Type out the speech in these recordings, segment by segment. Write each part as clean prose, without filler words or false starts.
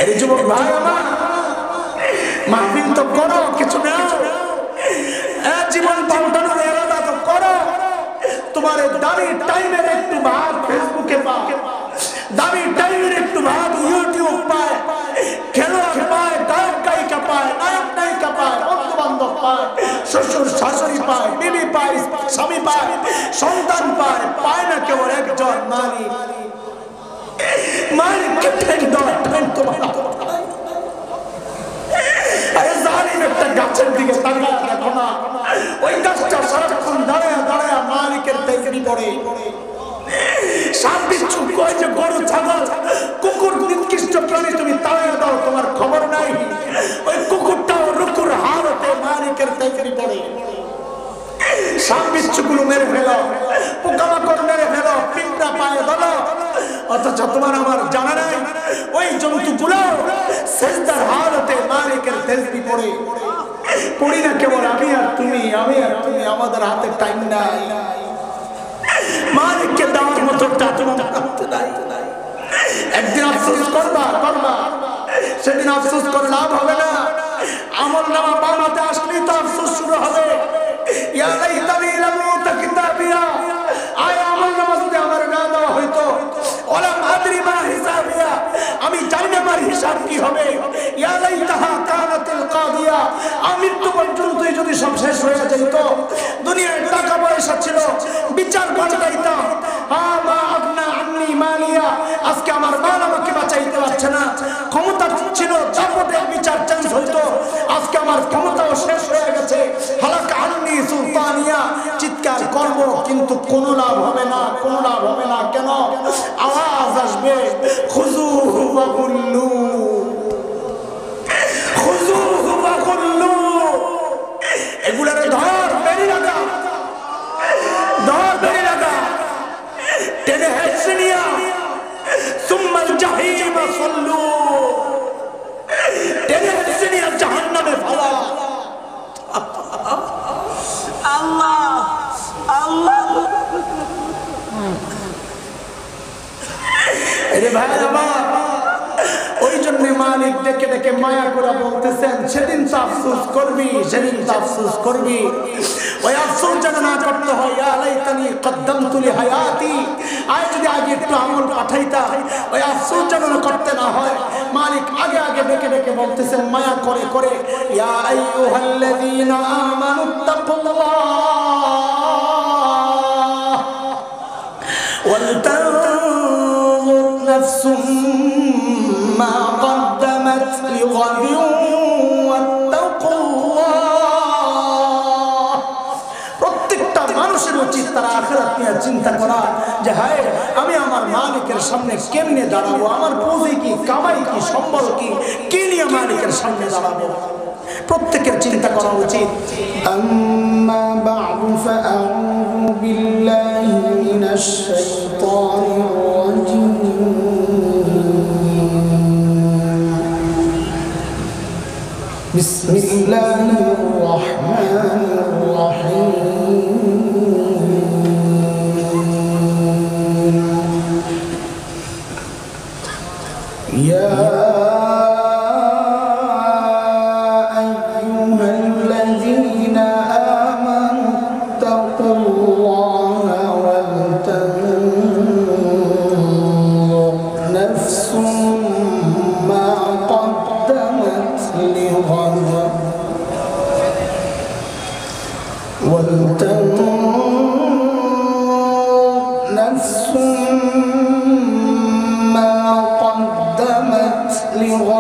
এই যুবক ভাই আমার, মাহফিল তো করো, কিছু না জীবন পাল্টানোর এরাদা তো করো। তোমার দামি টাইমের একটু ভাগ ফেসবুকে পায়, দামি টাইমের একটু ভাগ ইউটিউব পায়, খেলোয়াড় পায়, গায়ক গায়িকা পায়, নায়ক নায়িকা পায়, বন্ধু বান্ধব পায়, শ্বশুর শাশুড়ি পায়, বিবি পায়, স্বামী পায়, সন্তান পায়, পায় না কেবল একজন মালিক। মালিককে ঠেক দেওয়ার টাইম তোমার একটা গাছের দিকে তাকিয়ে দেখো না, ওই গাছটা সারাক্ষণ দাঁড়ায় দাঁড়ায় মালিকের তাকবীর পড়ে। সাপ বিচ্ছু কয় যে গরু ছাগল কুকুর নিকৃষ্ট প্রাণী তুমি তাড়িয়ে দাও, তোমার খবর নাই। ওই কুকুরটাও রুকুর হালতে মালিকের তাকবীর পড়ে। সাপ বিচ্ছুগুলো মেরে ফেলো, পোকামাকড় মেরে ফেলো, পিঁপড়া পায়ে ধরো, অথচ তোমার আমার জানা নাই ওই জন্তুগুলো সিজদার হালতে মালিকের তাকবীর পড়ে। পড়ি না কেবল আমি আর তুমি, আমি আর তুমি, আমাদের হাতে টাইম নাই মালিককে দেওয়ার মতো তোমার হাতে নাই। একদিন আফসোস করবা, সেদিন আফসোস করে লাভ হবে না। আমল নামা বাম হাতে আসলেই তো আফসোস শুরু হবে। ইয়া লাইতানি লাম উতা কিতাবিয়া, আয় আমল নামা যদি আমার না দেওয়া হইতো, ওয়ালাম আদরি মা হিসাবিয়া, আমি জানি না আমার হিসাব কি হবে। ইয়া লাইতাহা কানাতিল কাদিয়া, মৃত্যু পর্যন্তই যদি সব শেষ হয়ে যেত, দুনিয়ায় টাকা পয়সা ছিল, বিচার বাঁচাইতাম, মা আগনা আন্নি মালিয়া, আজকে আমার মাল আমাকে বাঁচাইতে পারছে না। ক্ষমতা ছিল, চাপটে বিচার চেঞ্জ হইতো, আজকে আমার ক্ষমতাও শেষ হয়ে গেছে। হালাকা আন্নি সুলতানিয়া, চিৎকার করব কিন্তু কোনো লাভ হবে না, কোনো লাভ হবে না। কেন? আওয়াজ আসবে, খুযুহু ওয়া গুল্লু, খুযুহু ওয়া গুল্লু, এগুলারে ধর, বেরি লাগা, ধর, বেরি লাগা, টেনে হেঁচড়ে নিয়া, সুম্মাল জাহিম সাল্লু, টেনে হেঁচড়ে নিয়া জাহান্নামে ফালা। আল্লাহ আল্লাহ, আরে ভাই আমার, ওই জন্য মালিক ডেকে ডেকে মায়া করে বলতেছেন, সেদিন তো আফসোস করবি, সেদিন তো আফসোস করবি। ওই আফসোস যেন না করতে হয়। ইয়া লাইতানি কদ্দামতু লিহায়াতি, আজ যদি আগে একটু আমল পাঠাইতা, ওই আফসোস যেন করতে না হয়। মালিক আগে আগে ডেকে ডেকে বলতেছেন মায়া করে করে, ইয়া আইয়ুহাল্লাযীনা আমানুত্তাকুল্লাহ ওয়াল তানজুর নাফসুম মা কদ্দামাত লিগাদিন ওয়াত্তাকুল্লাহ। প্রত্যেকটা মানুষের উচিত তারা আখিরাত নিয়ে চিন্তা করা, যে হায় আমি আমার মালিকের সামনে কেমনে দাঁড়াবো, আমার পুঁজি কি, কামাই কি, সম্বল কি, কি নিয়ে মালিকের সামনে দাঁড়াবো, প্রত্যেকের চিন্তা করা উচিত। আম্মা বা'দু ফাআউযু বিল্লাহি মিনাশ শাইতানির রাজীম। বিসমিল্লাহির রাহমানির রাহিম। ইয়া نفس ما قدمت لغد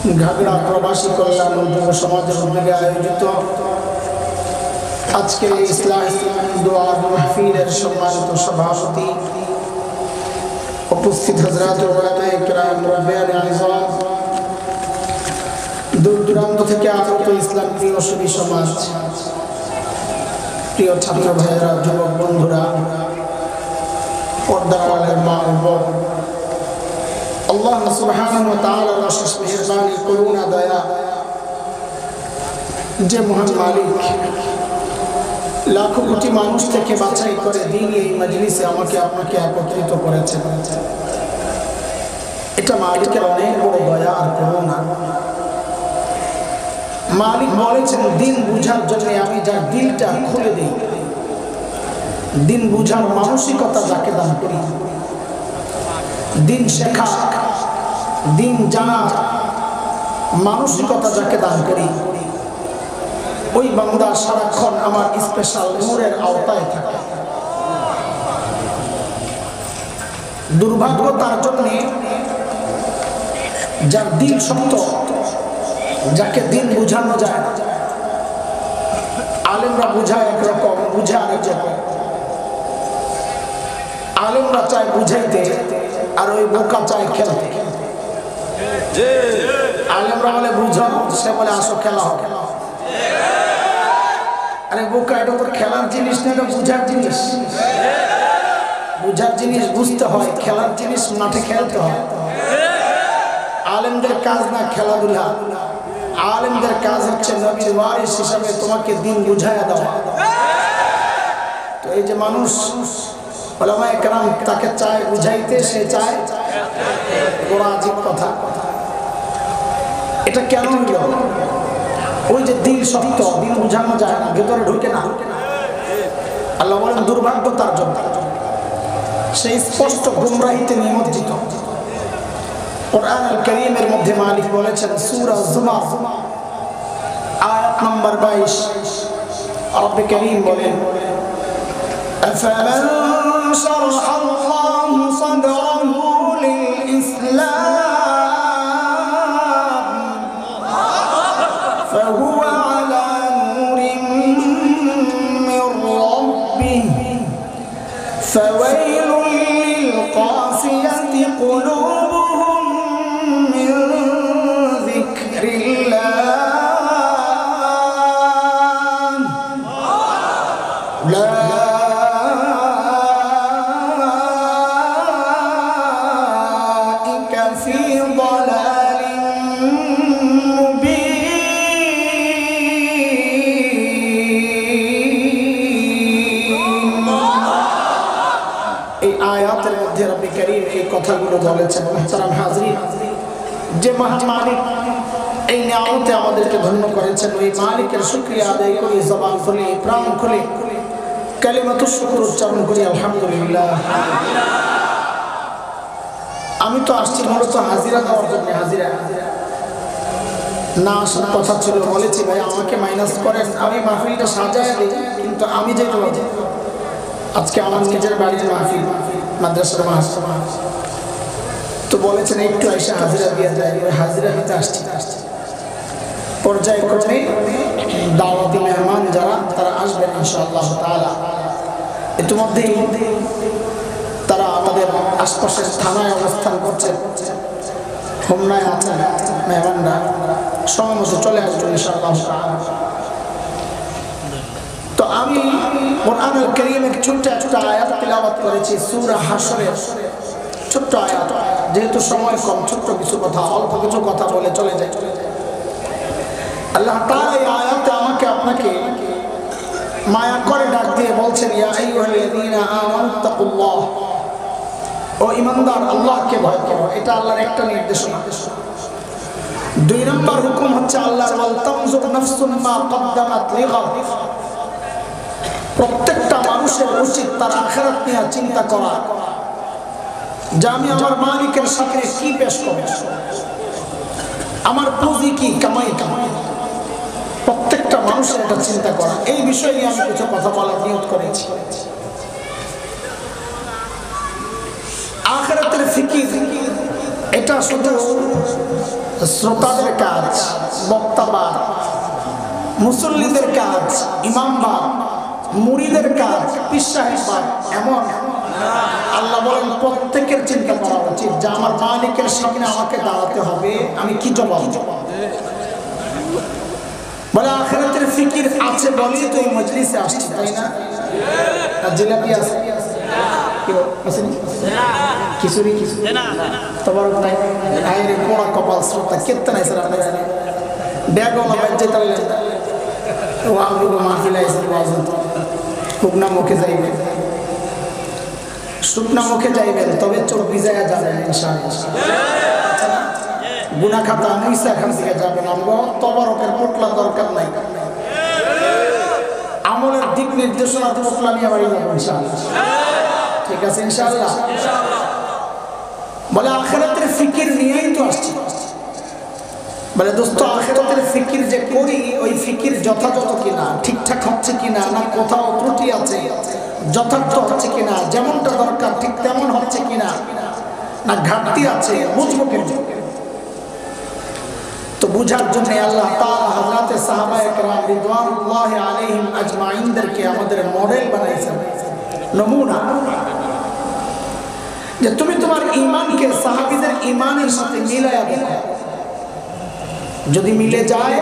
ঘাগড়া প্রবাসী কল্যাণ যুব সমাজের উদ্যোগে আয়োজিত আজকে ইসলামী দোয়া মাহফিলের সম্মানিত সভাপতি, উপস্থিত হযরত উলামায়ে কেরাম, মুরব্বিয়ানে আযম, দূর দূরান্ত থেকে আগত ইসলাম প্রিয় সুফি সমাজ, প্রিয় ছাত্র ভাইয়েরা, যুবক বন্ধুরা, পর্দার আড়ালের মা ও বোন, আল্লাহ সুবহানাহু ওয়া তাআলার অশেষ মেহেরবানি, করুণা, দয়া, যে মহান মালিক লাখো কোটি মানুষ থেকে বাছাই করে দিন এই মজলিসে আমাকে আপনাকে একত্রিত করেছেন, এটা মালিকের অনেক বড় দয়া আর করুণা। মালিক বলেছেন দিন বুঝার জন্য আমি যার দিলটা খুলে দিই, দিন বুঝার মানসিকতা যাকে দান করি, দিন শেখা, দিন জানা মানসিকতা যাকে দান করি, ওই বান্দা সারাক্ষণ আমার স্পেশাল নূরের আওতায় থাকে। দুর্ভাগ্য তার জন্য যার দিল শক্ত, যাকে দিন বুঝানো যায়। আলেমরা বুঝায় একরকম, বুঝে আরেক রকম। আলেমরা চায় বুঝাইতে আর ওই বোকা চায় খেলতে। আলেমরা বলে বুঝো, সে বলে আসো খেলা হবে। আরে বোকা, এটা তো খেলার জিনিস না, এটা বুঝার জিনিস। বুঝার জিনিস বুঝতে হয়, খেলার জিনিস মাঠে খেলতে হয়। আলেমদের কাজ না খেলাধুলা, আলেমদের কাজ হচ্ছে নবীর ওয়ারিস হিসাবে তোমাকে দিন বুঝায়া দেওয়া। তো এই যে মানুষ উলামায়ে কেরাম তাকে চায় বুঝাইতে, সে চায় বড় আজীব কথা। এটা কেন হইল? ওই যে দিল শক্ত, দিল বুঝানো যায় না, ভেতরে ঢুকে না। আল্লাহ বলেন দুর্ভাগ্য তার জন্য, সেই স্পষ্ট গুমরাহিতে নিমজ্জিত। কুরআন আল কারীমের মধ্যে মালিক বলেছেন সূরা জুমার আয়াত নম্বর 22, রব্বে কারীম বলেন আফামান শারহাল্লাহু সাদরাহু লিল ইসলাম ফাহুয়া আলা নূরিন মির রাব্বিহি ফাওয়াইলুল লিল কাসিয়াতি কুলুবুহুম মিন যিকরিল্লাহ উলাইকা ফি দালালিন মুবিন। এই আয়াতের মধ্যে রব্বে কারীম এই কথাগুলো বলেছেন। মুহতারাম হাজরিন, যে মহান মালিক এই নিয়ামতে আমাদেরকে ধন্য করেছেন, ওই মালিকের শুকরিয়া আদায় করি, জবান খুলে, প্রাণ খুলে কালিমাতুশ শুকর উচ্চারণ করি আলহামদুলিল্লাহ। আমি তো আসছি মূলত হাজিরা দেওয়ার জন্য। হাজিরা না আসার কথা ছিল, বলেছি ভাই আমাকে মাইনাস করেন, আমি মাহফিলটা সাজায় দিই, কিন্তু আমি যেতে পারি। আজকে আমার নিজের বাড়ির মাহফিল, মাদ্রাসার মাহফিল, তো বলেছেন একটু এসে হাজিরা দিয়ে যায়। ওই হাজিরা দিতে আসছি। পর্যায়ক্রমে দাওয়াতি মেহমান যারা, তারা আসবেন ইনশাআল্লাহ তাআলা। ইতিমধ্যেই তারা আমাদের আশপাশের থানায় অবস্থান করছেন, হোমনায় আছেন মেহমানরা, সময় মতো চলে আসবেন ইনশাআল্লাহ তাআলা। তো আমি কুরআন আল কারীমের ছোট্ট একটা আয়াত তিলাওয়াত করেছি, সূরা হাশরের ছোট্ট আয়াত। যেহেতু সময় কম, ছোট্ট কিছু কথা, অল্প কিছু কথা বলে চলে যায়। আল্লাহ তাআলা এই আয়াতে আমাকে আপনাকে মায়া করে ডাক দিয়ে বলছেন ইয়া আইয়ুহাল্লাযীনা আমানুত্তাকুল্লাহ, ও ঈমানদার আল্লাহকে ভয় করো। এটা আল্লাহর একটা নির্দেশনা। 2 নম্বর হুকুম হচ্ছে আল্লাহর ওয়াল তানজুর নাফসুম মা কদ্দামাত লিগাদ। প্রত্যেকটা মানুষের উচিত তার আখিরাত নিয়ে চিন্তা করা, যে আমি আমার মালিকের সামনে কি পেশ করব, আমার পুঁজি কি, কামাই কামাই। প্রত্যেকটা মানুষের এটা চিন্তা করা। এই বিষয়ে নিয়ে আমি কিছু কথা বলার নিয়ত করেছি। আখিরাতের ফিকির এটা শুধু শ্রোতাদের কাজ বক্তাবাদ, মুসল্লিদের কাজ ইমামবাদ, মুরিদের কাজ পীর সাহেববাদ। এমন আল্লাহ বলেন প্রত্যেকের চিন্তা করা উচিত যে আমার মালিকের সামনে আমাকে দাঁড়াতে হবে, আমি কি জবাব দেব। বলে আখিরাতের ফিকির আছে বলেই তো এই মজলিসে আসছি, তাই না? আর জিলাপি আছে খিচুড়ি তোমার আইরে পোড়া কপাল শ্রোতা কেতে নাই স্যার আপনার ব্যাগওয়ালা বাজ্যে তাহলে ওয়াগুলো মাহফিলে এসে শুকনা মুখে যাইবেন, শুকনা মুখে যাইবেন তবে চোখ ভিজাইয়া যাবেন ইনশাআল্লাহ। গুনাহ খাতা মুইসা এখান থেকে যাবেন। আমরা তবারকের পোটলা দরকার নাই, আমলের দিক নির্দেশনা পোটলা নিয়ে বাড়ি যাবো ইনশাআল্লাহ। ঠিক আছে ইনশাআল্লাহ। বলে আখিরাতের ফিকির নিয়েই তো আসছি। বলে দোস্ত আখিরাতের ফিকির যে করি ওই ফিকির যথাযথ কিনা, ঠিকঠাক হচ্ছে কিনা, না কোথাও ত্রুটি আছে, যথার্থ হচ্ছে কিনা, যেমনটা দরকার ঠিক তেমন হচ্ছে কিনা, না ঘাটতি আছে, বুঝবো কিন্তু। তো বুঝার জন্য আল্লাহ তাআলা হযরতে সাহাবায়ে কেরাম রিদওয়ানুল্লাহি আলাইহিম আজমাইনদেরকে আমাদের মডেল বানাইছেন, নমুনা, যে তুমি তোমার ঈমানকে সাহাবীদের ঈমানের সাথে মিলায়া দেখো। যদি মিলে যায়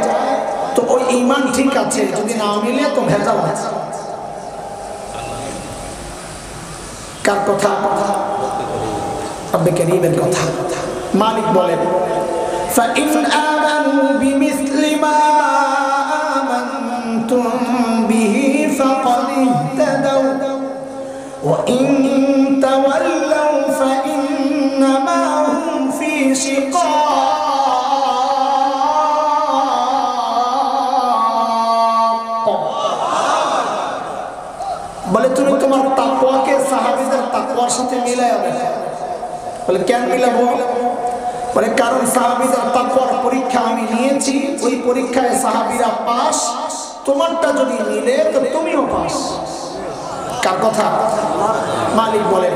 তো ওই ঈমান ঠিক আছে, যদি না মিলে তো ভেজাল আছে। কার কথা? রব্বে কারীমের কথা। মালিক বলেন فَإِنْ آمَنُوا بِمِثْلِ مَا آمَنْتُمْ بِهِ فَقَدِ اهْتَدَوْا وَإِنْ تَوَلَّوْا فَإِنَّمَا هُمْ فِي شِقَاقٍ। বলে তুমি তোমার তাকওয়াকে সাহাবীদের তাকওয়ার সাথে মিলায়া দেখো। বলে কেন মিলাবো? বলে কারণ সাহাবীদের তাকওয়ার পরীক্ষা আমি নিয়েছি, ওই পরীক্ষায় সাহাবীরা পাস, তোমারটা যদি মিলে তো তুমিও পাস। কার কথা? মালিক বলেন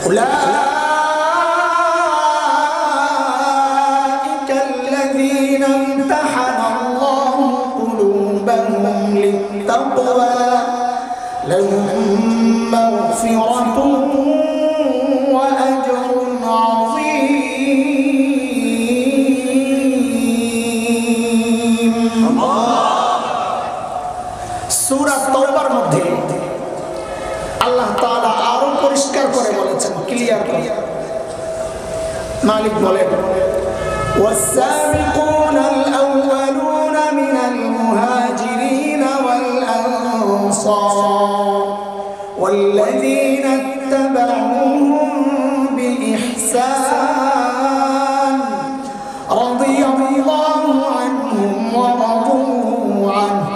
উলাইকাল্লাযীনা ইমতাহানাল্লাহু কুলুবাহুম লিত্তাকওয়া লাহুম মাগফিরাতুন ওয়া আজরুন আযীম। সূরা তাওবার মধ্যে আল্লাহ তাআলা আরো পরিষ্কার করে বলেছেন, ক্লিয়ার করে। মালিক বলেন والسابقون الأولون من المهاجرين والأنصار والذين اتبعوهم بإحسان رضي الله عنهم ورضوا عنه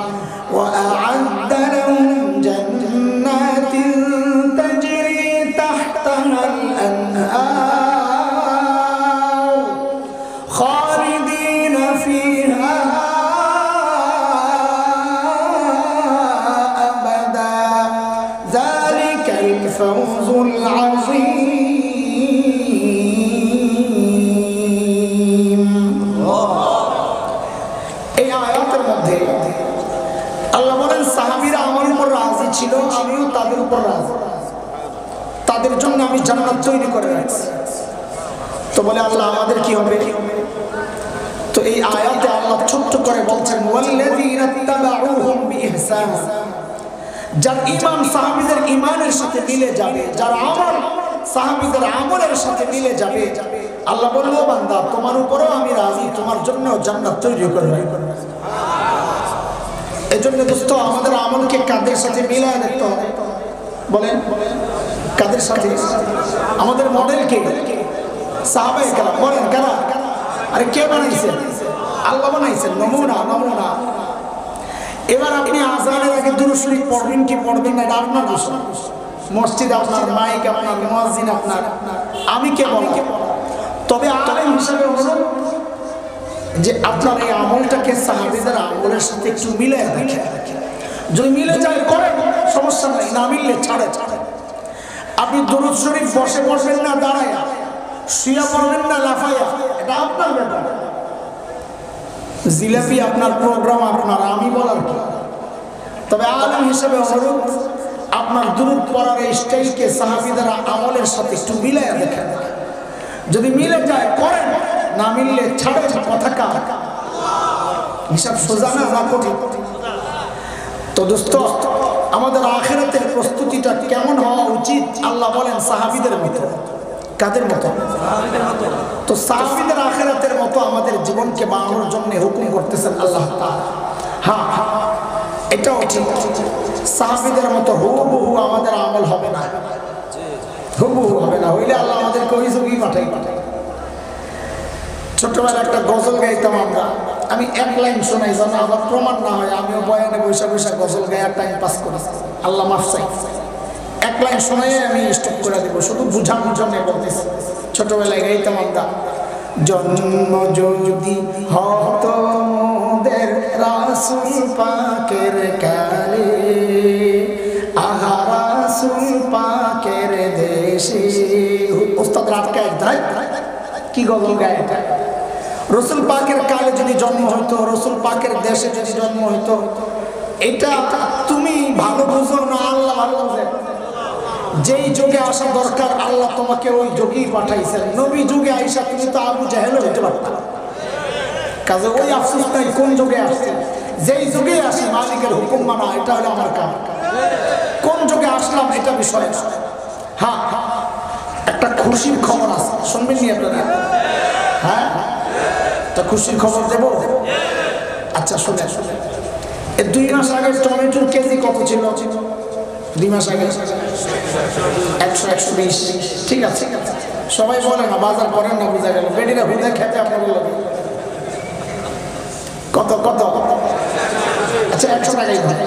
وأعد لهم جنات تجري تحتها الأنهار خالدين فيها أبدا ذلك الفوز العظيم। এই আয়াতের মধ্যে আল্লাহ বলেন সাহাবীরা আমার উপর রাজি ছিল, আমিও তাদের উপর রাজি, তাদের জন্য আমি জান্নাত তৈরি করে রাখছি। তো বলে আল্লাহ আমাদের কি হবে? তো এই আয়াতে আল্লাহ ছোট্ট করে বলছেন ওয়াল্লাযীনা তাবাউহুম বিইহসান, যার ঈমান সাহাবীদের ঈমানের সাথে মিলে যাবে, যার আমল সাহাবীদের আমলের সাথে মিলে যাবে, আল্লাহ বলল বান্দা তোমার উপরও আমি রাজি, তোমার জন্য জান্নাত তৈরি করে রাখব। এজন্য দোস্ত আমাদের আমলকে কাদের সাথে মিলায় দেখতে হবে? বলেন কাদের সাথে? আমাদের মডেল কে? সাহাবায়ে কেরাম। বলেন কারা? আরে কে বানাইছেন? আল্লাহ বানাইছেন, নমুনা নমুনা। এবার আপনি আযানের আগে দুরূদ শরীফ পড়বেন কি পড়বেন না এটা আপনার বিষয়। মসজিদ আপনার, মাইক আপনার, মুয়াজ্জিন আপনার, আমি কে বলবো? তবে আলেম হিসেবে অনুরোধ যে আপনার এই আমলটাকে সাহাবীদের আমলের সাথে একটু মিলায় দেখেন। যদি মিলে যায় করেন, সমস্যা নাই, না মিললে ছাড়ে। আপনি দুরূদ শরীফ বসে পড়বেন না দাঁড়ায়া, শুয়ে পড়বেন না লাফায়া, এটা আপনার ব্যাপার। জিলাপি আপনার প্রোগ্রাম আপনার, আমি বলার কি। তবে আলেম হিসেবে অনুরোধ, আপনার দুরূদ পড়ার এই স্টাইলকে সাহাবীদের আমলের সাথে একটু মিলাইয়া দেখেন। যদি মিলে যায় করেন, না মিললে ছাড়েন। কথা কার? হিসাব সোজা না কঠিন? তো দোস্ত, আমাদের আখিরাতের প্রস্তুতিটা কেমন হওয়া উচিত? আল্লাহ বলেন সাহাবীদের মতো। কাদের মতো? তো সাহাবীদের আখিরাতের মতো আমাদের জীবনকে বানানোর জন্য হুকুম করতেছেন আল্লাহ তাআলা। হ্যাঁ, এটাও ঠিক, সাহাবীদের মতো হুবহু আমাদের আমল হবে না, হুবহু হবে না। হইলে আল্লাহ আমাদেরকে ওই যুগেই পাঠাই। ছোটবেলায় একটা গজল গাইতাম আমরা, আমি এক লাইন শোনাই যেন আবার প্রমাণ না হয় আমিও বয়ানে বৈশা বৈশা গজল গায়ার টাইম পাস করি, আল্লাহ মাফ চাই। এক লাইন শোনাই আমি স্টপ করে দেবো, শুধু বুঝানোর জন্য বলতেছি। ছোটবেলায় গাইতাম আমরা, জন্ম যদি হতো মোদের রাসূল পাকের কালে, আহা রাসূল পাকের দেশে। ওস্তাদ রাতকায় দেয় কি গজল গায় এটা? রসুল পাকের কালে যদি জন্ম হইতো, রসুল পাকের দেশে যদি জন্ম হইতো, এটা তুমি ভালো বুঝো না, আল্লাহ ভালো বুঝে। যেই যুগে আসা দরকার আল্লাহ তোমাকে ওই যুগেই পাঠাইছেন। নবী যুগে আইসা তুমি তো আবু জাহেল হইতে পারতা, কাজে ওই আফসোস নাই কোন যুগে আসছে। যেই যুগে আসি মালিকের হুকুম মানা, এটা হলো আমার কাম। কোন যুগে আসলাম এটা বিষয় না। হ্যাঁ, একটা খুশির খবর আছে, শুনবেন নি আপনারা? হ্যাঁ, একটা খুশির খবর দেব। আচ্ছা শুনে, 2 মাস আগে টমেটোর কেজি কত ছিল? 2 মাস আগে 100-120। ঠিক আছে, সবাই বলে না বাজার করেন না, বুঝা গেল বেডিরা হুদে খেতে আপনার বলল কত কত? আচ্ছা 100 টাকাই ধরে।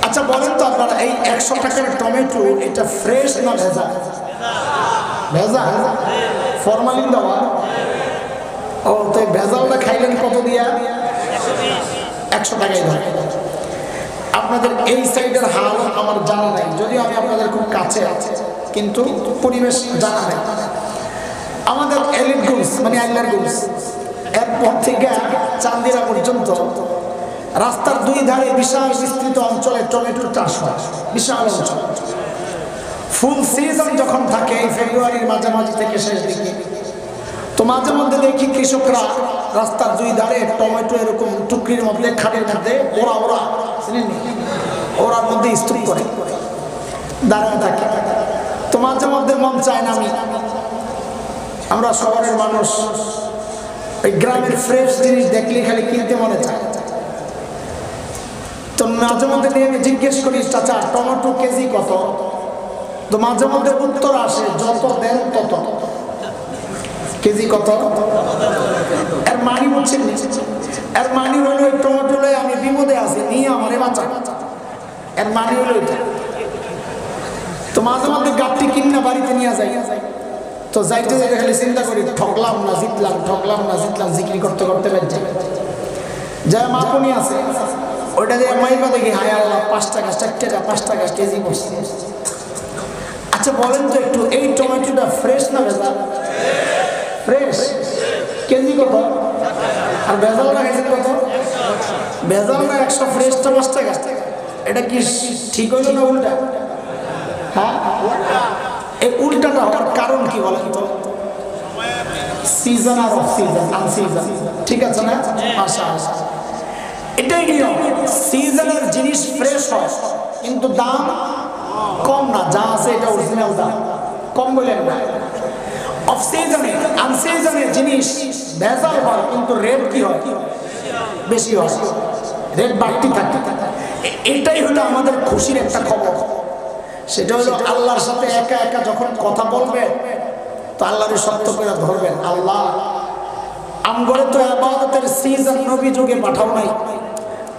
আচ্ছা বলেন তো আপনারা, এই 100 টাকার টমেটো এটা ফ্রেশ না ভেজা? ভেজা, ফরমালিন দেওয়া। ও তো ভেজালটা খাইলেন কত দিয়া? 100 টাকাই ধরে। আপনাদের এই সাইডের হাল আমার জানা নাই, যদিও আমি আপনাদের খুব কাছে আছে, কিন্তু পরিবেশ জানা নাই। আমাদের এলিটগঞ্জ মানে আইলারগঞ্জ, এরপর থেকে চান্দিরা পর্যন্ত রাস্তার 2 ধারে বিশাল বিস্তৃত অঞ্চলে টমেটোর চাষ হয়, বিশাল অঞ্চল। ফুল সিজন যখন থাকে এই ফেব্রুয়ারির মাঝামাঝি থেকে শেষ দিকে, তো মাঝে মধ্যে দেখি কৃষকরা রাস্তার 2 ধারে টমেটো এরকম টুকরির মধ্যে, খাটের মধ্যে ওরা চিনেননি, ওরার মধ্যে স্তূপ করে দাঁড়ায় থাকে। তো মাঝে মধ্যে মন চায় না, আমরা শহরের মানুষ, এই গ্রামের ফ্রেশ জিনিস দেখলে খালি কিনতে মনে চায়। তো মাঝে মধ্যে নিয়ে আমি জিজ্ঞেস করি, চাচা টমেটো কেজি কত? তো মাঝে মধ্যে উত্তর আসে, যত দেন তত। কেজি কত? এর মানি বলছেন, এর মানি হলো ওই টমেটো লয়ে আমি বিপদে আছি, নিয়ে আমারে বাঁচা। এর মানি হলো এটা। তো মাঝে মধ্যে গাড়ি কিনা বাড়িতে নিয়ে যাই, তো যাইতে যাইতে খালি চিন্তা করি, ঠকলাম না জিতলাম, ঠকলাম না জিতলাম, জিক্রি করতে করতে বেঁচে যা মাপনি আছে ওইটা দিয়ে মাইবা দেখি, হায় আল্লাহ 5 টাকা 4 টাকা 5 টাকা কেজি বসছে। আচ্ছা বলেন তো একটু, এই টমেটোটা ফ্রেশ না ভেজা? ফ্রেশ। কেজি কত? আর ভেজালটা কেজি কত? ভেজালটা 100, ফ্রেশটা 5 টাকা। এটা কি ঠিক হইল না উল্টা? হ্যাঁ, এই উল্টাটা হওয়ার কারণ কি বলেন তো? সিজন আর অফ সিজন, আনসিজন, ঠিক আছে না? আশা এটাই নিয়ম। সিজনের জিনিস ফ্রেশ হয় কিন্তু দাম কম না, যা আছে এটা অরিজিনাল দাম, কম বলেন না। অফ সিজনে আনসিজনের জিনিস ভেজাল হয় কিন্তু রেট কি হয়? বেশি হয়, রেট বাড়তি থাকে। এটাই হলো আমাদের খুশির একটা খবর। সেটা হলো আল্লাহর সাথে একা একা যখন কথা বলবেন, তো আল্লাহরে সত্য করে ধরবেন, আল্লাহ আমগরে তো ইবাদতের সিজন নবী যুগে পাঠাও নাই,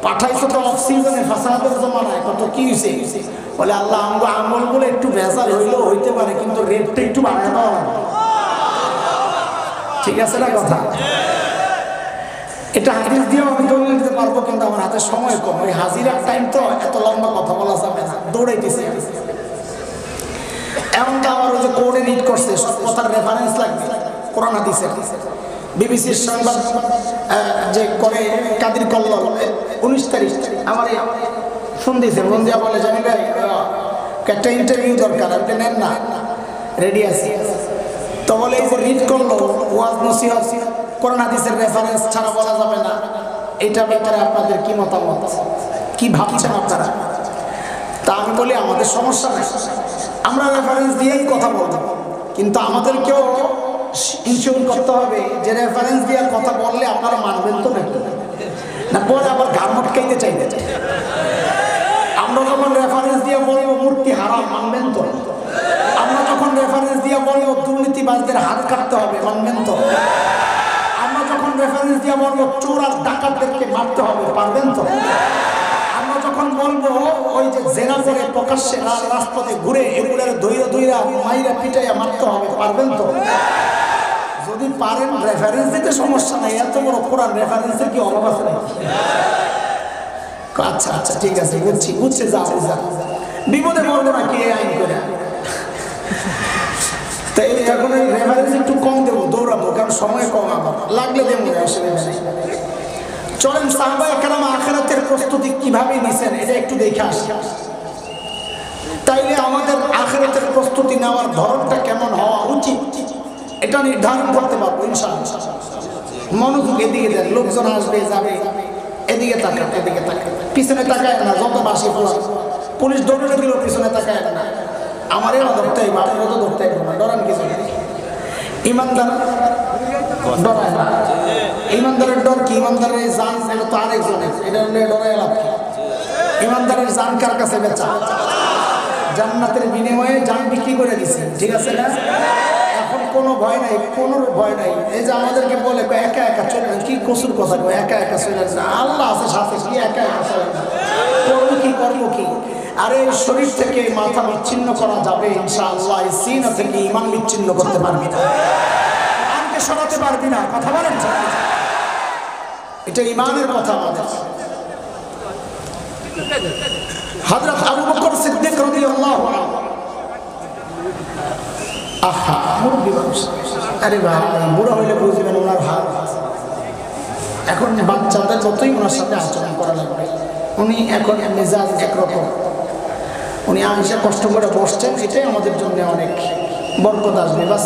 পাঠাইছো তো অফ সিজনে ফাসাদের জমানায়, কত কি হইছে? বলে আল্লাহ আমগো আমলগুলো একটু ভেজাল হইলেও হইতে পারে, কিন্তু রেটটা একটু বাড়ায় দাও। ঠিক আছে না কথা? এটা হাদিস দিয়েও আমি দলিল দিতে পারবো, কিন্তু আমার হাতে সময় কম, ওই হাজিরার টাইম তো এত লম্বা কথা বলা যাবে না, দৌড়াইতেছি। এমনটা আমার ওই যে কোর্টে নিট করছে, সব কথার রেফারেন্স লাগবে, কোরআন হাদিসের। বিবিসির সংবাদ যে করে কাদির কল্লোল 19 তারিখ আমার ফোন দিয়েছে, ফোন দিয়া বলে জানি ভাই একটা ইন্টারভিউ দরকার, আপনি নেন না, রেডি আছি। তো বলে এই যে রিড করলো ওয়াজ নসিহত কোরআন হাদিসের রেফারেন্স ছাড়া বলা যাবে না, এটা ব্যাপারে আপনাদের কি মতামত, কি ভাবছেন আপনারা? তা আমি বলি আমাদের সমস্যা নেই, আমরা রেফারেন্স দিয়েই কথা বলবো, কিন্তু আমাদেরকেও ইনশিওর করতে হবে যে রেফারেন্স দিয়ে কথা বললে আপনারা মানবেন তো নাকি, না পরে আবার ঘাড় মটকাইতে চাইতে চাই। আমরা যখন রেফারেন্স দিয়ে বলবো মূর্তি হারাম, মানবেন তো? আমরা যখন রেফারেন্স দিয়ে বলবো দুর্নীতিবাজদের হাত কাটতে হবে, মানবেন তো? আমরা যখন রেফারেন্স দিয়ে বলবো চোর আর ডাকাতদেরকে মারতে হবে, পারবেন তো? আমরা যখন বলবো ওই যে জেনা করে প্রকাশ্যে রাজপথে ঘুরে এগুলোর দইরা মাইরা পিটাইয়া মারতে হবে, পারবেন তো? যদি পারেন রেফারেন্স দিতে সমস্যা নাই, এত বড় কোরআন রেফারেন্সের কি অভাব আছে নাকি? আচ্ছা আচ্ছা ঠিক আছে, বুঝছে যা বিপদে পড়বো না কে আইন করে। তাই এখন রেফারেন্স একটু কম দেবো, দৌড়াবো, কারণ সময় কম, আমার লাগলে দেবো, অসুবিধা নেই। চলেন সাহাবায়ে কেরাম আখিরাতের প্রস্তুতি কিভাবে নিছেন এটা একটু দেখে আসি, তাইলে আমাদের আখিরাতের প্রস্তুতি নেওয়ার ধরনটা কেমন হওয়া উচিত এটা নির্ধারণ করতে পারবো ইনশাআল্লাহ। মনোযোগ এদিকে দেন, লোকজন আসবে যাবে, এদিকে তাকান, এদিকে তাকান, পিছনে তাকায় না, যত বাসি পুলিশ দৌড়ে দিল পিছনে তাকায় না, আমারই না ধরতে হইব, আপনারও তো ধরতে হইব না, ডরান কিছু নেই। ইমানদার ডরায় না, ইমানদারের ডর কি? ইমানদারের জান এটা তো আরেকজনের, এটা ডরায় লাভ কি? ইমানদারের জান কার কাছে বেচা? জান্নাতের বিনিময়ে জান বিক্রি করে দিছে, ঠিক আছে না? এখন কোনো ভয় নাই, কোনো ভয় নাই। এই যে আমাদেরকে বলে একা একা চলে, কি কসুর কথা, একা একা চলে না, আল্লাহ আছে সাথে, কি একা একা চলে না, করবো কি? আরে শরীর থেকে মাথা বিচ্ছিন্ন করা যাবে ইনশাআল্লাহ, এই সিনা থেকে ঈমান বিচ্ছিন্ন করতে পারবি না, আমাকে সরাতে পারবি না, কথা বলেন, এটা ঈমানের কথা আমাদের। হযরত আবু বকর সিদ্দিক রাদিয়াল্লাহু আনহু, আহা মুরব্বি মানুষ, আরে ভাই বুড়া হইলে বুঝবেন ওনার হাল, এখন বাচ্চাদের যতই ওনার সাথে আচরণ করা লাগবে, উনি এখন মেজাজ একরকম, উনি আইসা কষ্ট করে বসছেন, এটাই আমাদের জন্য অনেক বরকত আসবে, বাস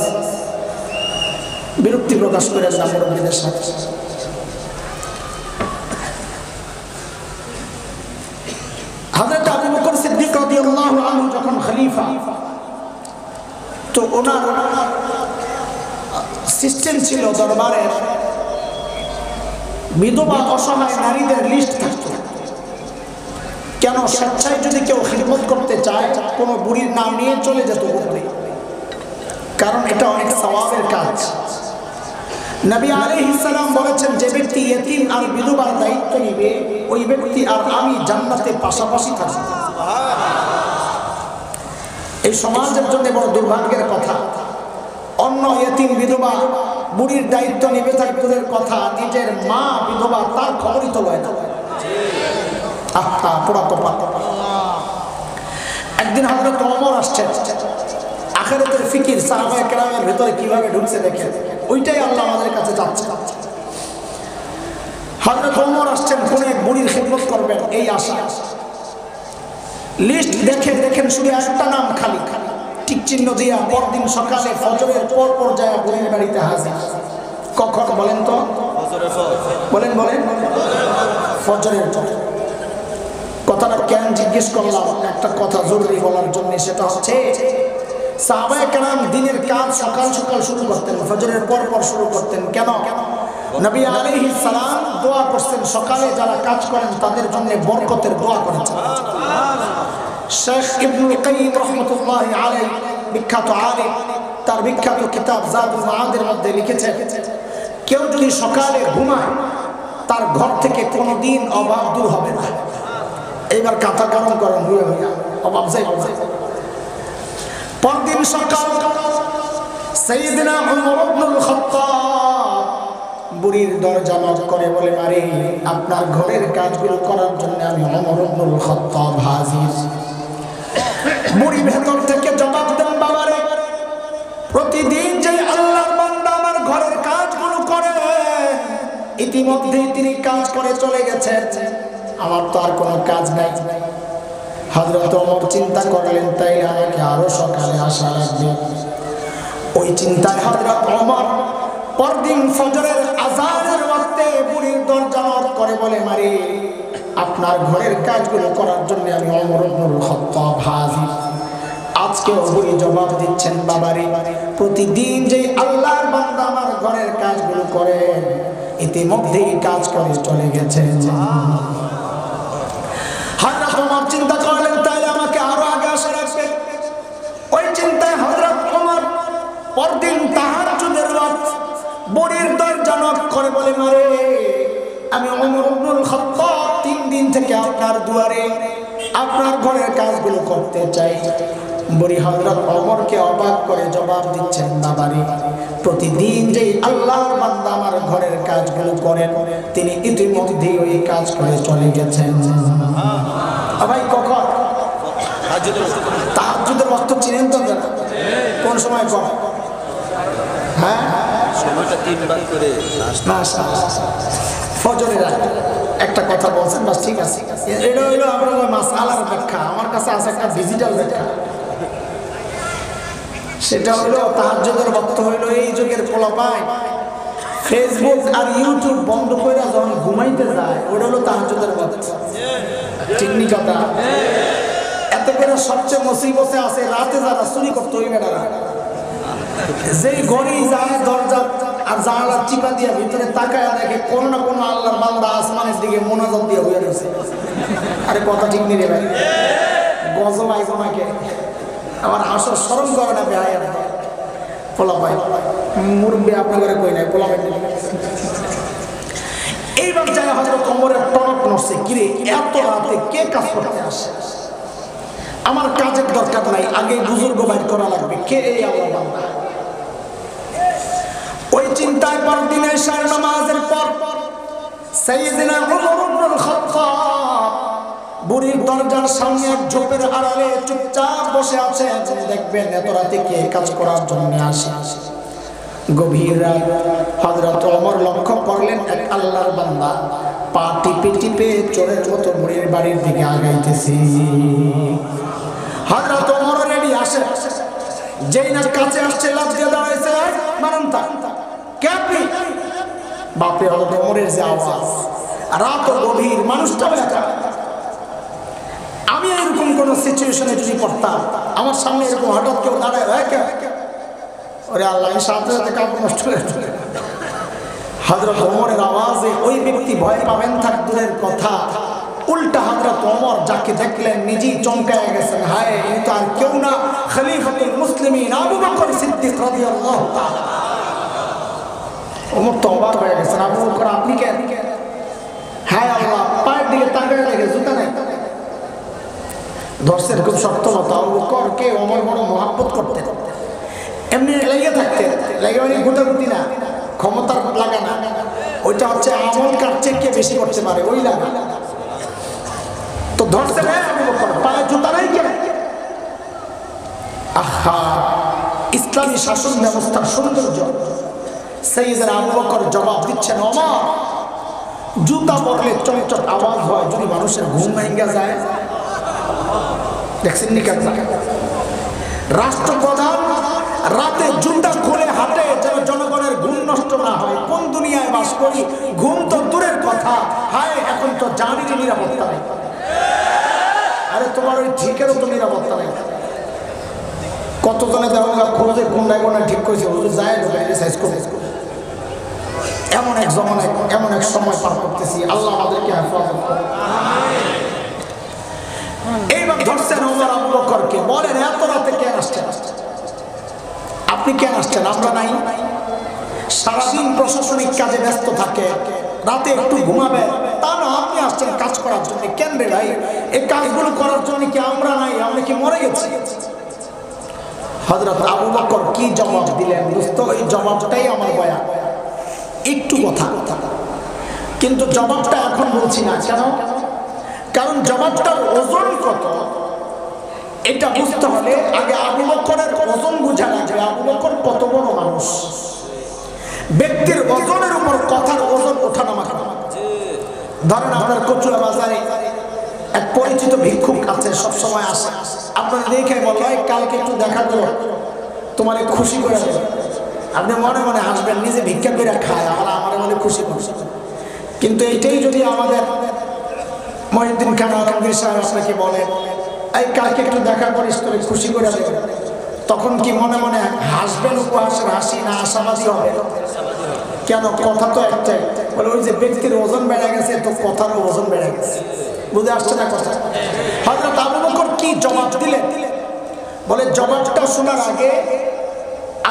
বিরক্তি প্রকাশ করেন না মুরব্বীদের সাথে। হযরত আবু বকর সিদ্দিক রাদিয়াল্লাহু আনহু যখন খলিফা, তো ওনার সিস্টেম ছিল দরবারের বিধবা অসহায় নারীদের লিস্ট থাকত। কেন? স্বেচ্ছায় যদি কেউ খিদমত করতে চায় কোনো বুড়ির নাম নিয়ে চলে যেত উপরে, কারণ এটা অনেক সওয়াবের কাজ। নবী আলাইহিস সালাম বলেছেন, যে ব্যক্তি ইতিম আর বিধবার দায়িত্ব নিবে ওই ব্যক্তি আর আমি জান্নাতে পাশাপাশি থাকব। এই সমাজের জন্য বড় দুর্ভাগ্যের কথা, অন্য ইতিম বিধবা বুড়ির দায়িত্ব নিবে তার দূরের কথা, নিজের মা বিধবা তার খবরই তো লয় না। একদিন হযরত ওমর আসছেন, আখিরাতের ফিকির সাহাবায়ে কেরামের ভিতরে কিভাবে ঢুকছে দেখেন, ওইটাই আল্লাহ আমাদের কাছে চাচ্ছে। হযরত ওমর আসছেন কোন এক বুড়ির খিদমত করবেন এই আশা, লিস্ট দেখেন শুধু একটা নাম খালি, টিক চিহ্ন দিয়া পরদিন সকালে ফজরের পর যায় বুড়ির বাড়িতে হাজির। কখন বলেন তো? বলেন ফজরের পর। কথাটা কেন জিজ্ঞেস করলাম, একটা কথা জরুরি বলার জন্য, সেটা হচ্ছে সাহাবায়ে কেরাম দিনের কাজ সকাল সকাল শুরু করতেন, ফজরের পর শুরু করতেন। কেন? নবী আলাইহিস সালাম দোয়া করতেন, সকালে যারা কাজ করেন তাদের জন্য বরকতের দোয়া করেছেন। শেখ ইবনুল কাইয়িম রাহমাতুল্লাহি আলাইহি বিখ্যাত আলেম, তার বিখ্যাত কিতাব জাদুল মাআদের মধ্যে লিখেছেন, কেউ যদি সকালে ঘুমায় তার ঘর থেকে কোনোদিন অভাব দূর হবে না। এইবার কাঁথা গরম করেন, অভাব যাই। পরদিন সকাল সাইয়েদনা ওমর ইবনুল খাত্তাব বুড়ির দরজা নক করে বলে, আরে আপনার ঘরের কাজগুলো করার জন্য আমি ওমর ইবনুল খাত্তাব হাজির। বুড়ি ভেতর থেকে জবাব দেন, বাবারে প্রতিদিন যে আল্লাহর বান্দা আমার ঘরের কাজগুলো করে ইতিমধ্যেই তিনি কাজ করে চলে গেছেন, আমার তো আর কোনো কাজ নাই। হযরত ওমর চিন্তা করলেন তাইলে আমাকে আরো সকালে আসা লাগবে। ওই চিন্তায় হযরত ওমর পরদিন ফজরের আযানের ওয়াক্তে বুড়ির দরজা নক করে বলে, মারে আপনার ঘরের কাজগুলো করার জন্য আমি ওমর ইবনুল খাত্তাব হাজির। আজকে বুড়ি জবাব দিচ্ছেন, বাবারে প্রতিদিন যে আল্লাহর বান্দা আমার ঘরের কাজগুলো করেন ইতিমধ্যেই কাজ করে চলে গেছেন। হযরত ওমর চিন্তা করলেন তাইলে আমাকে আরো আগে আসা লাগবে। ওই চিন্তায় হযরত ওমর পরদিন তাহাজ্জুদের ওয়াক্ত বুড়ির দরজা নক করে বলে, মারে আমি ওমর ইবনুল খাত্তাব 3 দিন থেকে আপনার দুয়ারে আপনার ঘরের কাজগুলো করতে চাই। বুড়ি হযরত ওমরকে অবাক করে জবাব দিচ্ছেন, বাবারে প্রতিদিন যে আল্লাহর বান্দা আমার ঘরের কাজগুলো করেন তিনি ইতিমধ্যেই ওই কাজ করে চলে গেছেন। ভাই কখন? তাহাজ্জুদের ওয়াক্ত চিনেন তো? কোন সময় কখন? হ্যাঁ, সময়টা 3 বার করে ফজরের আগে একটা কথা বলছেন, বাস ঠিক আছে। এটা হইলো আপনার ওই মাসআলার ব্যাখ্যা। আমার কাছে আছে একটা ডিজিটাল ব্যাখ্যা। সেটা হইলো তাহাজ্জুদের ওয়াক্ত হইলো এই যুগের পোলাপাই ফেসবুক আর ইউটিউব বন্ধ করে যখন ঘুমাইতে যায়, ওটা হলো তাহাজ্জুদের ওয়াক্ত। ঠিক নি কথা? এতে করে সবচেয়ে মুসিবতে আছে রাতে যারা চুরি করতে হইবে না, যেই ঘড়ি যায় দরজা আর জানালা চিপা দিয়ে ভিতরে তাকায় দেখে কোনো না কোনো আল্লাহর বান্দা আসমানের দিকে মোনাজাত দিয়ে হয়ে গেছে। আরে কথা ঠিক নেই রে ভাই, গজব আইব নাকি? আমার হাসার স্মরণ করে না ভাই, পোলা ভাই মুরব্বী আপনার ঘরে কই নাই, পোলা ভাই এইবার যায় হযরত ওমরের টনক নড়ছে, কিরে এত রাতে কে কাজ করতে আসে? আমার কাজের দরকার নাই, আগে বুজুর্গ বাইর করা লাগবে, কে এই আল্লাহর বান্দা? ওই চিন্তায় পরদিন এশার নামাজের পর সাইয়েদনা ওমর ইবনুল খাত্তাব বুড়ির দরজার সামনে এক ঝোপের আড়ালে চুপচাপ বসে আছেন। দেখবেন এত রাতে কে কাজ করার জন্য আসে? গভীর রাত। হযরত ওমর লক্ষ্য করলেন এক আল্লাহর বান্দা পা টিপে টিপে চোরের মতো বুড়ির বাড়ির দিকে আগাইতেছে। হযরত ওমর রেডি আসে, যেই না কাছে আসছে লাফ দিয়ে দাঁড়াইছে, মারুন তা কে আপনি? বাপরে হযরত ওমরের যে আওয়াজ, রাত গভীর, মানুষটাও একা। আমি এরকম কোন সিচুয়েশনে যদি পড়তাম, আমার সামনে এরকম হঠাৎ কেউ দাঁড়ায়, ওরে আল্লাহ, সাথে সাথে কাপড় নষ্ট করে। হযরত ওমরের আওয়াজে ওই ব্যক্তি ভয় পাবেন থাক দূরের কথা, উল্টা হযরত ওমর যাকে দেখলেন নিজেই চমকায় গেছেন, হায় এই তো আর কেউ না, খলিফাতুল মুসলিমিন আবু বকর সিদ্দিক রাদিয়াল্লাহু তাআলা। ওমর তো অবাক হয়ে গেছেন, আবু বকর আপনি কেন? হায় আল্লাহ, পায়ের দিকে তাকায় দেখে জুতা নাই। ধর্ষের খুব শক্ত মতো আবু বকরকে ওমর বড় মহব্বত করতেন, এমনি লেগে থাকতেন। লেগে মানে গুটাগুটি না, ক্ষমতার লাগা না, ওইটা হচ্ছে আমল কার চেয়ে বেশি করতে পারে ওই লাগা। তো ধরছে না আবু বকর, পায়ে জুতা নাই কেন? আহা, ইসলামী শাসন ব্যবস্থার সৌন্দর্য। সাইয়েদনা আবু বকর জবাব দিচ্ছেন, ওমর জুতা পরলে চমচট আওয়াজ হয়, যদি মানুষের ঘুম ভেঙে যায়। দেখছেন নি কেন? রাষ্ট্রপ্রধান রাতে জুতা খুলে হাঁটে যেন জনগণের ঘুম নষ্ট না হয়। কোন দুনিয়ায় বাস করি? ঘুম তো দূরের কথা, হায় এখন তো জানির নিরাপত্তা নেই। আরে তোমার ওই ঠিকেরও তো নিরাপত্তা নেই। কতজনে দেখা খোঁজে কোনটায় কোনটা ঠিক করেছে, হুজুর যায় সাইজ করে। এমন এক জমানায় এমন এক সময় পার করতেছি, আল্লাহ আমাদেরকে হেফাজত করে। এইবার ধরছেন ওমর আবু বকরকে, বলেন এত রাতে কেন আসছেন? আপনি কেন আসছেন? আমরা নাই? সারাদিন প্রশাসনিক কাজে ব্যস্ত থাকে, রাতে একটু ঘুমাবে তা না, আপনি আসছেন কাজ করার জন্য। কেন রে ভাই, এই কাজগুলো করার জন্য কি আমরা নাই? আমরা কি মরে গেছি? হযরত আবু বকর কি জবাব দিলেন দোস্ত, এই জবাবটাই আমার বয়ান। একটু কথা, কিন্তু জবাবটা এখন বলছি না। কেন? কারণ জবাবটার ওজন কত এটা বুঝতে হলে আগে আবু বকরের ওজন বোঝা লাগবে। আবু বকর কত বড় মানুষ, ব্যক্তির ওজনের উপর কথার ওজন ওঠানো ধরেন আপনার কচুয়া বাজারে এক পরিচিত ভিক্ষুক আছে, সবসময় আসে, আপনার দেখে বলল কালকে একটু দেখা করো, তোমার খুশি করে দেবে। আপনি মনে মনে হাসবেন, নিজে ভিক্ষা করে খায়, আমার মনে খুশি করছে। কিন্তু এইটাই যদি আমাদের মহিউদ্দিন খান আলমগীর সাহেব আপনাকে বলে এই কালকে একটু দেখা করিস, তোরে খুশি করে দেবে, তখন কি মনে মনে হাসবেন, উপহাসের হাসি না আশাবাদী হবে? কেন? কথা তো একটাই, বলে ওই যে ব্যক্তির ওজন বেড়ে গেছে, তো কথারও ওজন বেড়ে গেছে। বুঝে আসছে না কথা? হযরত আবু বকর কি জবাব দিলেন? বলে জবাবটা শোনার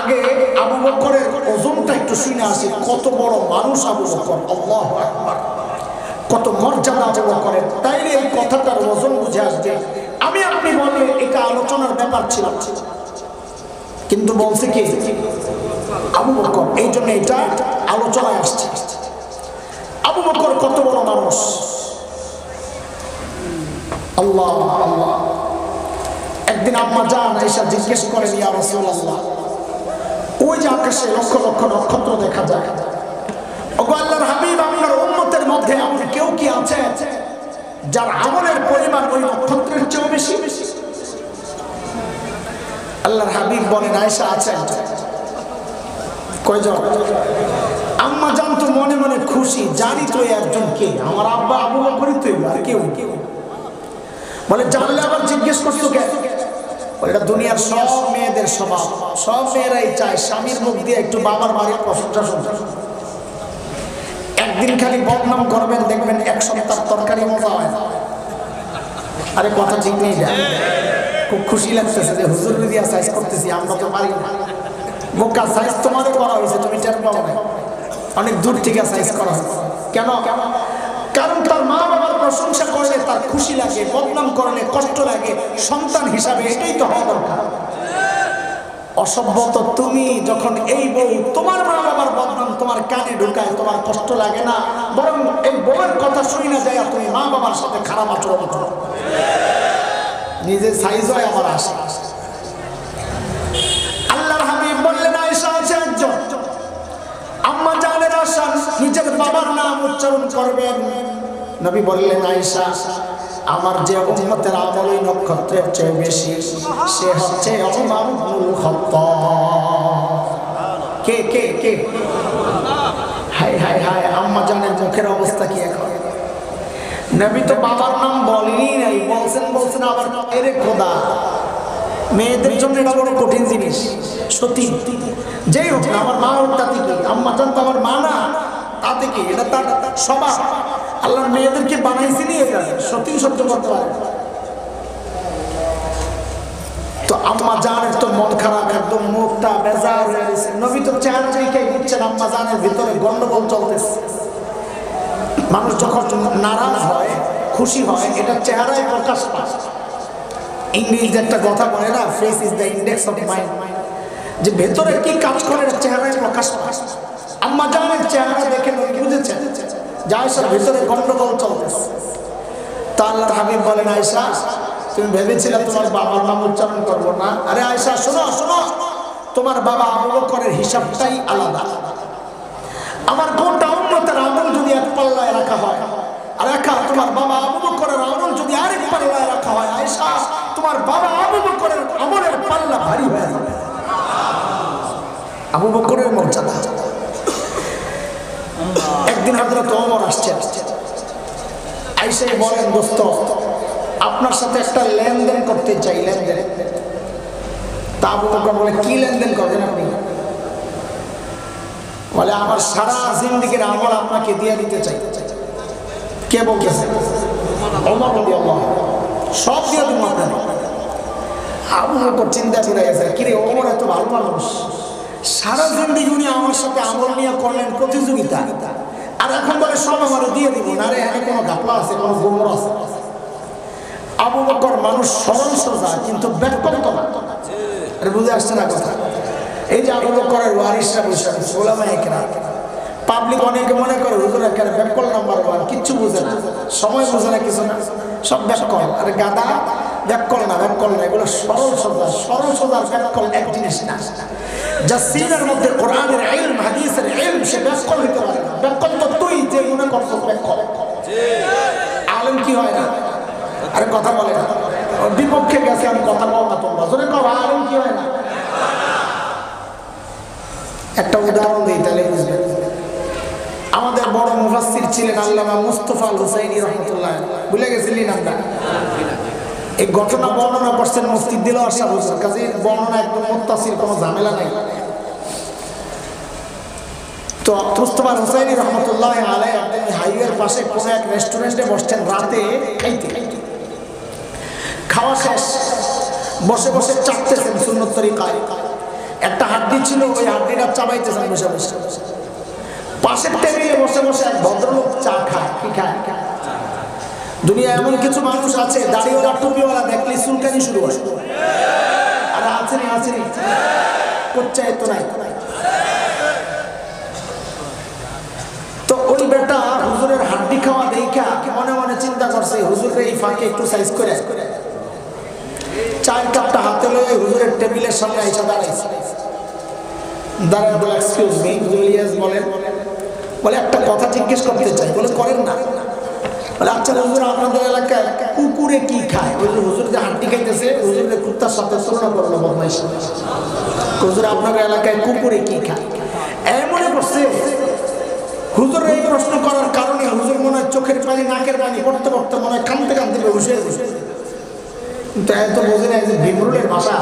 আগে আবু বকরের ওজনটা একটু শুনে আসি। কত বড় মানুষ আবু বকর, আল্লাহু আকবার, কত মর্যাদা আবু বকরের। তাইলে এই কথাটার ওজন বুঝে আসবে। আমি আপনি বলে এটা আলোচনার ব্যাপার ছিল, কিন্তু বলছে কি আবু বকর, এই জন্য এটা আলোচনায় আসছে। আবু বকর কত বড় মানুষ, আল্লাহ আল্লাহ। একদিন আম্মা জান আয়েশা জিজ্ঞেস করেন, ইয়া রাসূলুল্লাহ, ওই যে আকাশে লক্ষ লক্ষ নক্ষত্র দেখা যায়, ওগো আল্লাহর হাবিব, আপনার উম্মতের মধ্যে এমন কেউ কি আছে যার আমলের পরিমাণ ওই নক্ষত্রের চেয়ে বেশি? আল্লাহর হাবিব বলেন, আয়েশা আছে। কয়জন? আম্মা জান তো মনে মনে খুশি, জানি তো একজন কে, আমার আব্বা আবু বকরই তো, আর কেউ। বলে জানলে আবার জিজ্ঞেস করছো কেন? বলে এটা দুনিয়ার সব মেয়েদের স্বভাব, সব মেয়েরাই চায় স্বামীর মুখ দিয়ে একটু বাবার বাড়ির প্রশংসা শুনতে। একদিন খালি বদনাম করবেন, দেখবেন এক সপ্তাহ তরকারি মজা হয় না। আরে কথা ঠিক নেই, খুব খুশি লাগতেছে যে হুজুর দিয়া সাইজ করতেছি, আমরা তো পারি না। বোকা, সাইজ তোমারও করা হয়েছে, তুমি টের পাও না, অনেক দূর থেকে সাইজ করা হয়েছে। কেন? কারণ তার মা বাবার প্রশংসা করলে তার খুশি লাগে, বদনাম করলে কষ্ট লাগে। সন্তান হিসাবে এটাই তো হওয়া দরকার। অসভ্য তো তুমি, যখন এই বউ তোমার মা বাবার বদনাম তোমার কানে ঢুকায়, তোমার কষ্ট লাগে না, বরং এই বউয়ের কথা শুনি না যায় তুমি মা বাবার সাথে খারাপ আচরণ করো। নিজে সাইজ হয় আমার আশা। আল্লাহর হাবিব বললেন, আয়েশা আছে একজন, আম্মা জানের আশা নিজের বাবার নাম উচ্চারণ করবেন। নবী বললেন, আয়েশা, আমার যে উম্মতের আমল ওই নক্ষত্রের চেয়ে বেশি, সে হচ্ছে ওমর ইবনুল খাত্তাব। কে কে কে? হায় হায় হায়, আম্মা জানের মুখের অবস্থা কি এখন? নবী তো বাবার নাম বলেনি নাই, বলছেন আবার এরে খোদা। মেয়েদের জন্য এটা বড় কঠিন জিনিস, সত্যি। যেই হোক না, আমার মা হোক তাতে কি, আম্মা জান তো আমার মা না, তাতে কি, এটা তার স্বভাব। আল্লাহর মেয়েদেরকে বানাইছি নিয়ে যাবে, সত্যি সহ্য করতে পারে। তো আম্মা জানের তো মন খারাপ, একদম মুখটা বেজার হয়ে গেছে। নবী তো চেহারা দেখে বুঝছেন আম্মা জানের ভিতরে গন্ডগোল চলতেছে। মানুষ যখন নারাজ হয়, খুশি হয়, এটা চেহারায় প্রকাশ পায়। ইংরেজি একটা কথা বলে না, face is the index of mind, যে ভেতরে কি কাজ করে চেহারায় প্রকাশ পায়। আম্মা জানের চেহারা দেখে নবী বুঝেছেন যে আয়েশার ভিতরে গন্ডগোল চলতেছে। তা আল্লাহর হাবিব বলেন, আয়েশা, তুমি ভেবেছিলে তোমার বাবার নাম উচ্চারণ করবো না? আরে আয়েশা, শোনো শোনো, তোমার বাবা আবু বকরের হিসাবটাই আলাদা। আমার গোটা উম্মতের আমল যদি এক পাল্লায় রাখা হয়, আর তোমার বাবা আবু বকরের আমল যদি আরেক পাল্লায় রাখা হয়, আয়েশা, তোমার বাবা আবু বকরের আমলের পাল্লা ভারী হয়ে যাবে। আবু বকরের মর্যাদা। একদিন হযরত ওমর আসছে, আয়েশা বলেন, দোস্ত, আপনার সাথে একটা লেনদেন করতে চাই, লেনদেন। তা আবু বকর বলে, কি লেনদেন করবেন আপনি? বলে, আমার সারা জিন্দেগীর আমল আপনাকে দিয়ে দিতে চাই। কে বলতেছে? ওমর রাদিয়াল্লাহু আনহু। সব দিয়ে দেব আপনাকে। আবু বকর চিন্তা করে গেছে, কিরে ওমর এত ভালো মানুষ, সারা জিন্দেগি উনি আমার সাথে আমল নিয়ে করলেন প্রতিযোগিতা, আর এখন বলে সব আমার দিয়ে দিব না। রে, এখানে কোনো ঘাপলা আছে, কোনো গোমর আছে? আবু বকর মানুষ সরল সোজা, কিন্তু ব্যাককল্প না। বুঝে আসছে না কথা? এই যে আবু বকরের ওয়ারিসরা বসে আছে, ওলামায়ে কেরাম, পাবলিক অনেকে মনে করে হুজুর একেবারে ব্যাককল নাম্বার 1, কিচ্ছু বুঝে না, সময় বুঝে না, কিছু না, সব ব্যাককল। আরে গাদা, ব্যাককল না, ব্যাককল না, এগুলো সরল সোজা। সরল সোজা ব্যাককল এক জিনিস না। যা সিনের মধ্যে কোরআনের ইলম, হাদিসের ইলম, সে ব্যাককল হতে পারে না। ব্যাককল তো তুই যে মনে করছিস ব্যাককল। হয় না? আরে কথা বলে না, ওর বিপক্ষে গেছে, আমি কথা বল না তোমরা জোরে কও, আলেম কি হয় না? একটা উদাহরণ দিই তাহলে বুঝবেন। আমাদের বড় মুফাসসির ছিলেন আল্লামা মুস্তাফা আল হুসাইনি রাহমাতুল্লাহ, ভুলে গেছিলেন নামটা? এই ঘটনা বর্ণনা করছেন মুফতি দিলওয়ার শাহ হুজুর, কাজে বর্ণনা একদম মুত্তাসিল, কোনো ঝামেলা নাই। তো মুস্তাফা আল হুসাইনি রাহমাতুল্লাহ আলাইহি একদিন হাইওয়ের পাশে কোনো এক রেস্টুরেন্টে বসছেন রাতে খাইতে। খাওয়া শেষ, বসে বসে চাটতেছেন সুন্নত তরিকায়। একটা হাড্ডি ছিল, ওই হাড্ডিটা চাবাইতেছেন বসে বসে। পাশের টেবিলে বসে বসে এক ভদ্রলোক চা খায়। কি খায়? দুনিয়া এমন কিছু মানুষ আছে দাড়িওয়ালা টুপিওয়ালা দেখলে চুলকানি শুরু হয়। আর আছে না, আছে না, কোচ্চায় তো নাই। তো ওই বেটা হুজুরের হাড্ডি খাওয়া দেখা মনে মনে চিন্তা করছে হুজুরের এই ফাঁকে একটু সাইজ করে চায়ের কাপটা হাতে লয়ে হুজুরের টেবিলের সামনে এসে দাঁড়াইছে। দাঁড়ায় বলে, এক্সকিউজ মি, জুলিয়াস বলেন, বলে একটা কথা জিজ্ঞেস করতে চাই। বলে করেন না। বলে আচ্ছা হুজুর, আপনাদের এলাকায় কুকুরে কি খায়? হুজুর যে হাড্ডি খাইতেছে, হুজুরের কুত্তার সাথে তুলনা করলো বদমাইশ। হুজুর আপনাদের এলাকায় কুকুরে কি খায়? মনে করছে হুজুরের এই প্রশ্ন করার কারণে হুজুর মনে হয় চোখের পানি নাকের পানি পড়তে পড়তে মনে হয় কাঁদতে কাঁদতে বসে গেছে। কিন্তু এত বোঝে না যে ভিমরুলের ভাষা।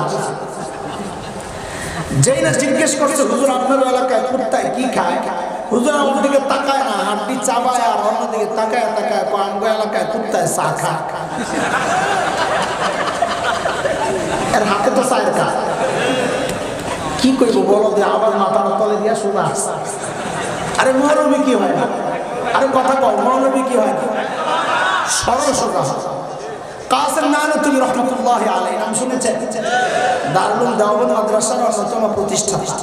যেই না জিজ্ঞেস করছে হুজুর আপনার এলাকায় কুত্তায় কি খায়, হুজুর আমার দিকে তাকায় না, হাড্ডি চাবায় আর অন্যদিকে তাকায় তাকায় আমগো এলাকায় কুত্তায় চা খায়। এর হাতে তো চায়ের খা। কি করবো বলো, দিয়ে আবার মাথার তলে দিয়া শোনা। আরে মৌলবী কি হয় না? আরে কথা কও, মৌলবী কি হয় না? সরল সোজা। কাসেম নানুতুবি রাহমাতুল্লাহ আলাইহি নাম শুনেছেন? দারুল দেওবন্দ মাদ্রাসার অন্যতম প্রতিষ্ঠাতা,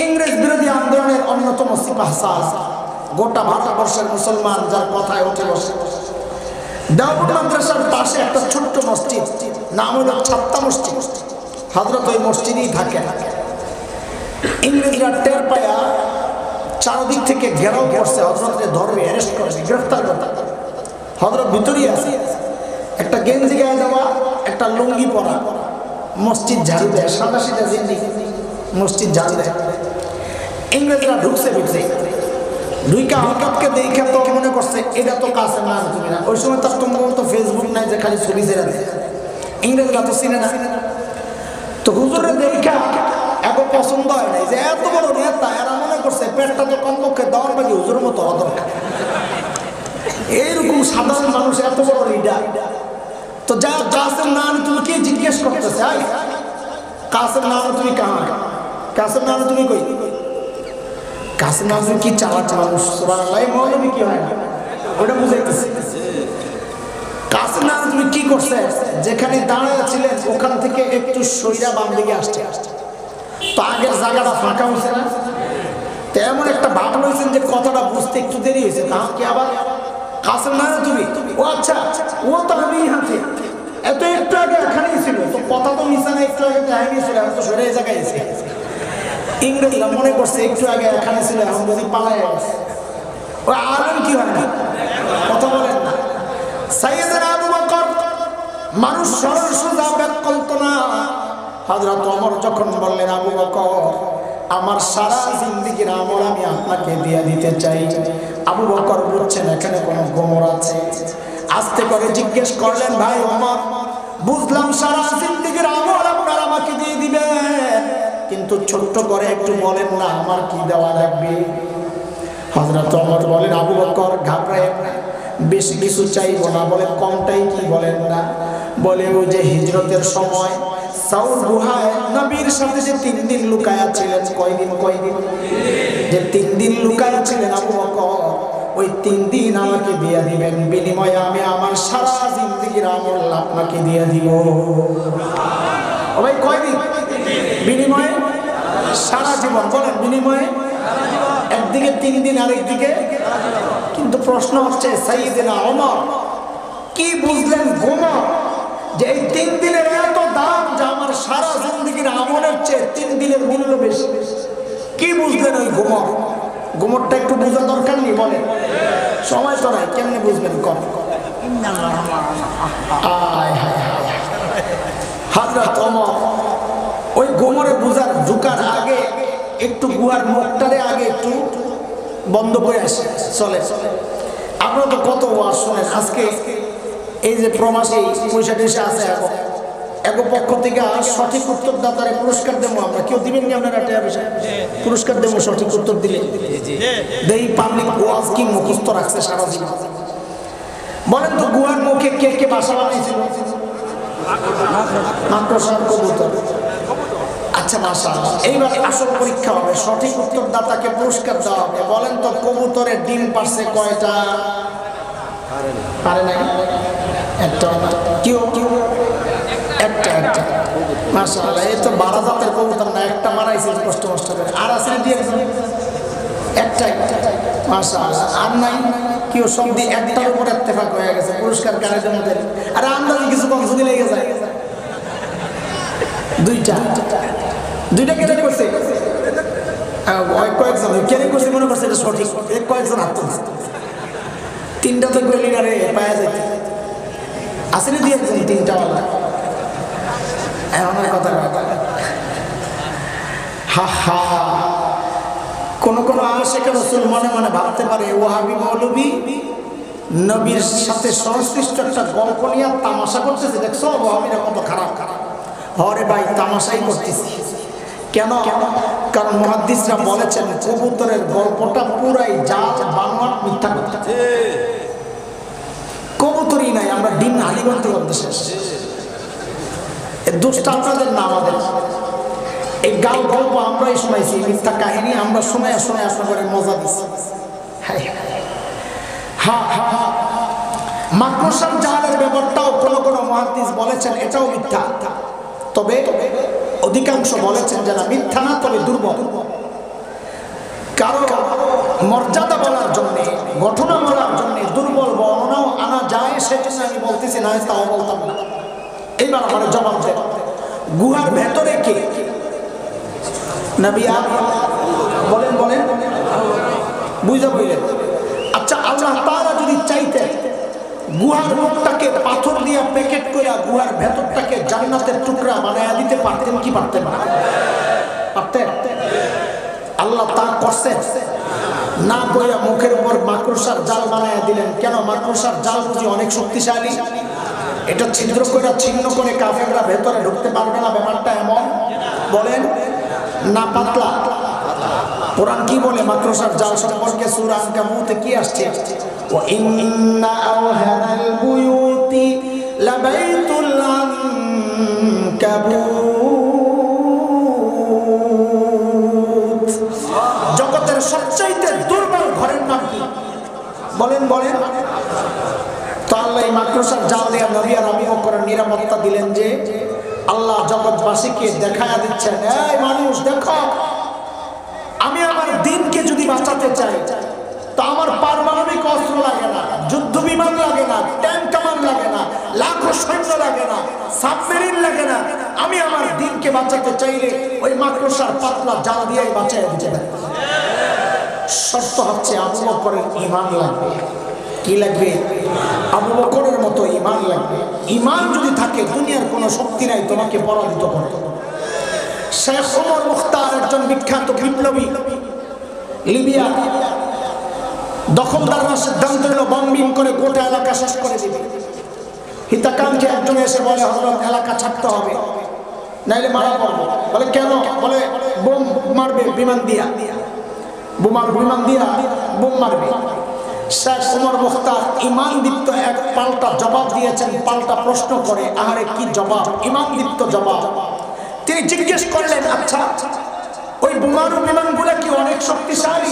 ইংরেজ বিরোধী আন্দোলনের অন্যতম সিপাহসাজ, গোটা ভারতবর্ষের মুসলমান যার কথায় উঠে বসে। দেওবন্দ মাদ্রাসার পাশে একটা ছোট্ট মসজিদ, নাম হলো ছাত্তা মসজিদ। হযরত ওই মসজিদেই থাকেন। ইংরেজরা টের পায়া চারদিক থেকে ঘেরাও করছে, হযরতকে ধরবে, অ্যারেস্ট করছে, গ্রেফতার করতে। হযরত ভিতরেই আছে, একটা গেঞ্জি গায়ে দেওয়া, একটা লুঙ্গি পরা, মসজিদ ঝাড়ু দেয়, সাদা সিধা জিন্দিগি, মসজিদ ঝাড়ু দেয়। ইংরেজরা ঢুকছে ভিতরে, ঢুইকা হঠাৎকে দেখে তো মনে করছে এটা তো কাসেম নানুতুবি না। ওই সময় তার তোমার তো ফেসবুক নাই যে খালি ছবি ছেড়ে দেয়, ইংরেজরা তো চিনে না। তো হুজুরের দেখা এত পছন্দ হয় নাই যে এত বড় নেতা, এরা মনে করছে পেটটা তো কমপক্ষে দেওয়ার বাকি হুজুরের মতো হওয়া দরকার। এইরকম সাধারণ মানুষ এত বড় লিডার। তো যা কাসেম নানুতুবি কি জিজ্ঞেস করতেছে, কাসেম নানুতুবি কাহা? কাসেম নানুতুবি কই? কাসেম নানুতুবি কি চালাক মানুষ, সুবহানাল্লাহ। মৌলবী কি হয় না ওটা বুঝাইতেছে। কাসেম নানুতুবি কি করছে? যেখানে দাঁড়ায় ছিলেন ওখান থেকে একটু সইরা বাম দিকে আসছে। তো আগের জায়গাটা ফাঁকা হয়েছে না? তো এমন একটা ভাব হয়েছেন যে কথাটা বুঝতে একটু দেরি হয়েছে। তা কি আবার কাসেম নানুতুবি? ও আচ্ছা, ও তো আমি হাতে এত একটু আগে এখানেই ছিল, তো কথা তো মিশা না, একটু আগে তো এখানেই ছিল, এখন তো সরে জায়গায় এসে। ইংরেজরা মনে করছে একটু আগে এখানে ছিল, এখন যদি পালায় আসে। ও আলেম কি হয় না? কথা বলেন না। সাইয়েদনা আবু বকর মানুষ সরল সোজা ব্যাকল্প না। হযরত ওমর যখন বললেন, আবু বকর আমার সারা জিন্দেগির আমল আমি আপনাকে দিয়ে দিতে চাই। আবু বকর বুঝছেন এখানে কোনো গোমর আছে। আস্তে করে জিজ্ঞেস করলেন, ভাই ওমর, বুঝলাম সারা জিন্দেগির আমল আপনার আমাকে দিয়ে দিবেন, কিন্তু ছোট্ট করে একটু বলেন না আমার কি দেওয়া লাগবে? হযরত ওমর বলেন, আবু বকর ঘাবড়ায়েন না, বেশি কিছু চাইবো না। বলে কমটাই কি বলেন না? বলে ওই যে হিজরতের সময় সাউর গুহায় নবীর সাথে যে 3 দিন লুকায়া ছিলেন, কয়দিন? যে 3 দিন লুকায়া ছিলেন আবু বকর, ওই 3 দিন আমাকে দিয়ে দিবেন, বিনিময়ে আমি আমার সারা জিন্দেগির আমল আপনাকে দিয়ে দিব। ও ভাই কয়দিন? বিনিময়ে সারা জীবন। বলেন বিনিময়ে একদিকে 3 দিন, আরেকদিকে। কিন্তু প্রশ্ন হচ্ছে সাইয়েদনা ওমর কি বুঝলেন গোমর, যে এই 3 দিনের এত দাম যে আমার সারা জিন্দেগির আমলের চেয়ে 3 দিনের মূল্য বেশি? কি বুঝলেন ওই গোমর? গোমরটা একটু বোঝা দরকার নেই? বলেন, সময় তো নাই, কেমনে বুঝবেন? কম হযরত ওমর ওই গোমরে বুঝার ঢুকার আগে একটু গুহার মুখটারে আগে একটু বন্ধ করে আসে চলে। আপনারা তো কত ওয়াজ শুনেন। আজকে এই যে প্রবাসী পয়সা টয়সা আছে এক পক্ষ থেকে সঠিক উত্তরদাতারে পুরস্কার দেবো আমরা। কেউ দিবেন নি আপনারা টাকা পয়সা? পুরস্কার দেবো সঠিক উত্তর দিলে। দেই পাবলিক ওয়াজ কি মুখস্থ রাখছে সারা জীবন। বলেন তো গুহার মুখে কে কে বাসা বানাইছিল? মাকড়সা কবুতর। আচ্ছা মাশাআল্লাহ, এইবার আসল পরীক্ষা হবে, সঠিক উত্তরদাতাকে পুরস্কার দেওয়া হবে। বলেন তো কবুতরের ডিম পারছে কয়টা? পারে নাই একটা। কেউ একটা মাশাআল্লাহ। এই তো 12 জাতের কবুতর না, একটা মারাইছে কষ্ট কষ্ট করে। আর আছে দিয়ে একটাই মাশাআল্লাহ। আর নাই কেউ সব দিয়ে একটার উপর ইত্তেফাক হয়ে গেছে পুরস্কার কারের মধ্যে। আর আন্দাজে কিছু কম যদি লেগে যায় দুইটা কেটে করছে কয়েকজন কেটে করছে মনে করছে এটা সঠিক, কয়েকজন আত্ম তিনটা তো গলিনারে পাওয়া যায়। আসলে দিয়ে তিনটা আমার কথা হা হা। কোন আশিক রাসূল মনে মনে ভাবতে পারে ওয়াহাবি মৌলবী নবীর সাথে সংশ্লিষ্ট একটা গল্প নিয়ে তামাশা করতেছে। দেখছো ওয়াহাবিরা কত খারাপ। হরে ভাই তামাশাই করতেছি কেন? কারণ মুহাদ্দিসরা বলেছেন কবুতরের গল্পটা পুরাই জাল, বানোয়াট, মিথ্যা কথা। কবুতরই নাই, আমরা ডিম হালিগন্তি করতে শেষ। দোষটা আপনাদের না আমাদের। এই গাল গল্প আমরাই শোনাইছি, মিথ্যা কাহিনী আমরা শুনে আসা করে মজা দিচ্ছি। মাকড়সার জালের ব্যাপারটাও কোন মুহাদ্দিস বলেছেন এটাও মিথ্যা, তবে অধিকাংশ বলেছেন যারা মিথ্যা না তবে দুর্বল। কারণ মর্যাদা বলার জন্য, ঘটনা বলার জন্য দুর্বল বর্ণনাও আনা যায়, সেজন্য আমি বলতেছি না, তাও বলতাম না। এইবার আমার জবাব দেন, গুহার ভেতরে কে? নবী বলেন বুঝা বললেন। আচ্ছা আল্লাহ তাআলা যদি চাইতেন গুহার মুখটাকে পাথর দিয়ে প্যাকেট করে গুহার ভেতরটাকে জান্নাতের টুকরা বানায়া দিতে পারতেন কি পারতেন না? পারতেন। আল্লাহ তা করছেন না, কইরা মুখের উপর মাকড়সার জাল বানায়া দিলেন। কেন? মাকড়সার জাল বুঝি অনেক শক্তিশালী, এটা ছিদ্র করে ছিন্ন করে কাফেররা ভেতরে ঢুকতে পারবে না। ব্যাপারটা এমন বলেন না পাতলা? কোরআন কি বলে মাকড়সার জাল সম্পর্কে? সূরা আনকাবুতে কি আসছে? ওয়া ইন্না আওহানাল বুয়ুতি লাবাইতুল আনকাবুত। জগতের সবচাইতে দুর্বল ঘরের নাম কি? বলেন তো আল্লাহ এই মাকড়সার জাল দিয়ে নবী আর আবু বকরের নিরাপত্তা দিলেন যে আল্লাহ জগৎবাসীকে দেখায়া দিচ্ছেন, এই মানুষ দেখো, আমি আমার দিনকে যদি বাঁচাতে চাই তো আমার পারমাণবিক অস্ত্র লাগে না, যুদ্ধ বিমান লাগে না, ট্যাঙ্ক কামান লাগে না, লাখো সৈন্য লাগে না, সাবমেরিন লাগে না। আমি আমার দিনকে বাঁচাতে চাইলে ওই মাকড়সার পাতলা জাল দিয়ে বাঁচাই দিতে পারি। শর্ত হচ্ছে আবু বকরের ঈমান লাগবে। কি লাগবে? আবু বকরের মতো ঈমান লাগবে। ঈমান যদি থাকে দুনিয়ার কোনো শক্তি নাই তোমাকে পরাজিত করতে। শেখ ওমর মুখতার একজন বিখ্যাত বিপ্লবী, লিবিয়া দখলদাররা সিদ্ধান্ত নিল বম্বিং করে গোটা এলাকা শেষ করে দিবে। হিতাকাঙ্ক্ষী একজন এসে বলে হযরত এলাকা ছাড়তে হবে, নাইলে মারা পড়বো। বলে কেন? বলে বোম মারবে বিমান দিয়া, বিমান দিয়া বোম মারবে। শেখ ওমর মুখতার ঈমান দীপ্ত এক পাল্টা জবাব দিয়েছেন। পাল্টা প্রশ্ন করে, আহারে কি জবাব! ঈমান দীপ্ত জবাব। তিনি জিজ্ঞেস করলেন, আচ্ছা ওই বোমারু বিমানগুলো কি অনেক শক্তিশালী?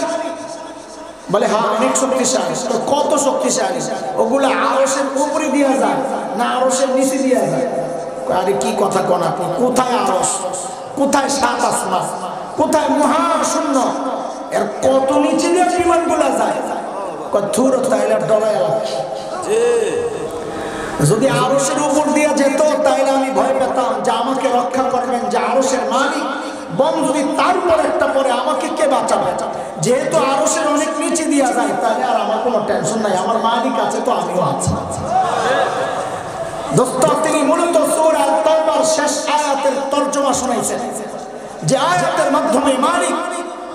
বলে হ্যাঁ অনেক শক্তিশালী। তো কত শক্তিশালী? ওগুলো আরশের উপরে দেওয়া যায় না আরশের নিচে দেওয়া যায়? আরে কি কথা কোন আপনি! কোথায় আরশ, কোথায় সাত আসমান, কোথায় মহাশূন্য, এর কত নিচে দিয়ে বিমানগুলো যায়? যদি আরশের উপর দিয়ে যেত তাহলে আমি ভয় পেতাম যে আমাকে রক্ষা করবেন যে আরশের মালিক। বম যদি তার উপর একটা পরে আমাকে কে বাঁচাবে? যেহেতু আরশের অনেক নিচে দেওয়া যায়, তাহলে আর আমার কোনো টেনশন নাই, আমার মালিক আছে তো আমিও আছি। দোস্ত, তিনি মূলত সূরা তাওবার শেষ আয়াতের তরজমা শোনাইছেন, যে আয়াতের মাধ্যমে মালিক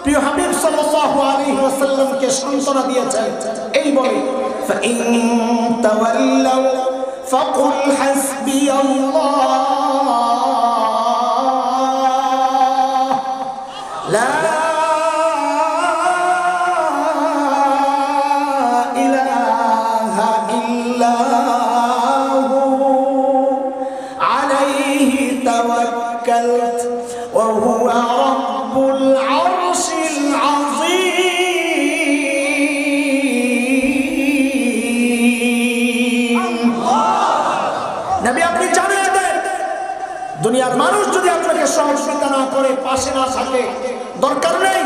প্রিয় হাবিব সাল্লাল্লাহু আলাইহি ওয়াসাল্লামকে সান্ত্বনা দিয়েছেন এই বলে, ফাইন তাওয়াল্লাউ ফাকুল হাসবিয়াল্লাহ লা ইলাহা ইল্লা হু আলাইহি তাওয়াক্কালতু ওয়া হুয়া রাব্বুল আরশিল আযীম। নবী, আপনি জানেন দুনিয়ার মানুষ যদি আপনাকে সহযোগিতা না করে, পাশে না থাকে, দরকার নেই,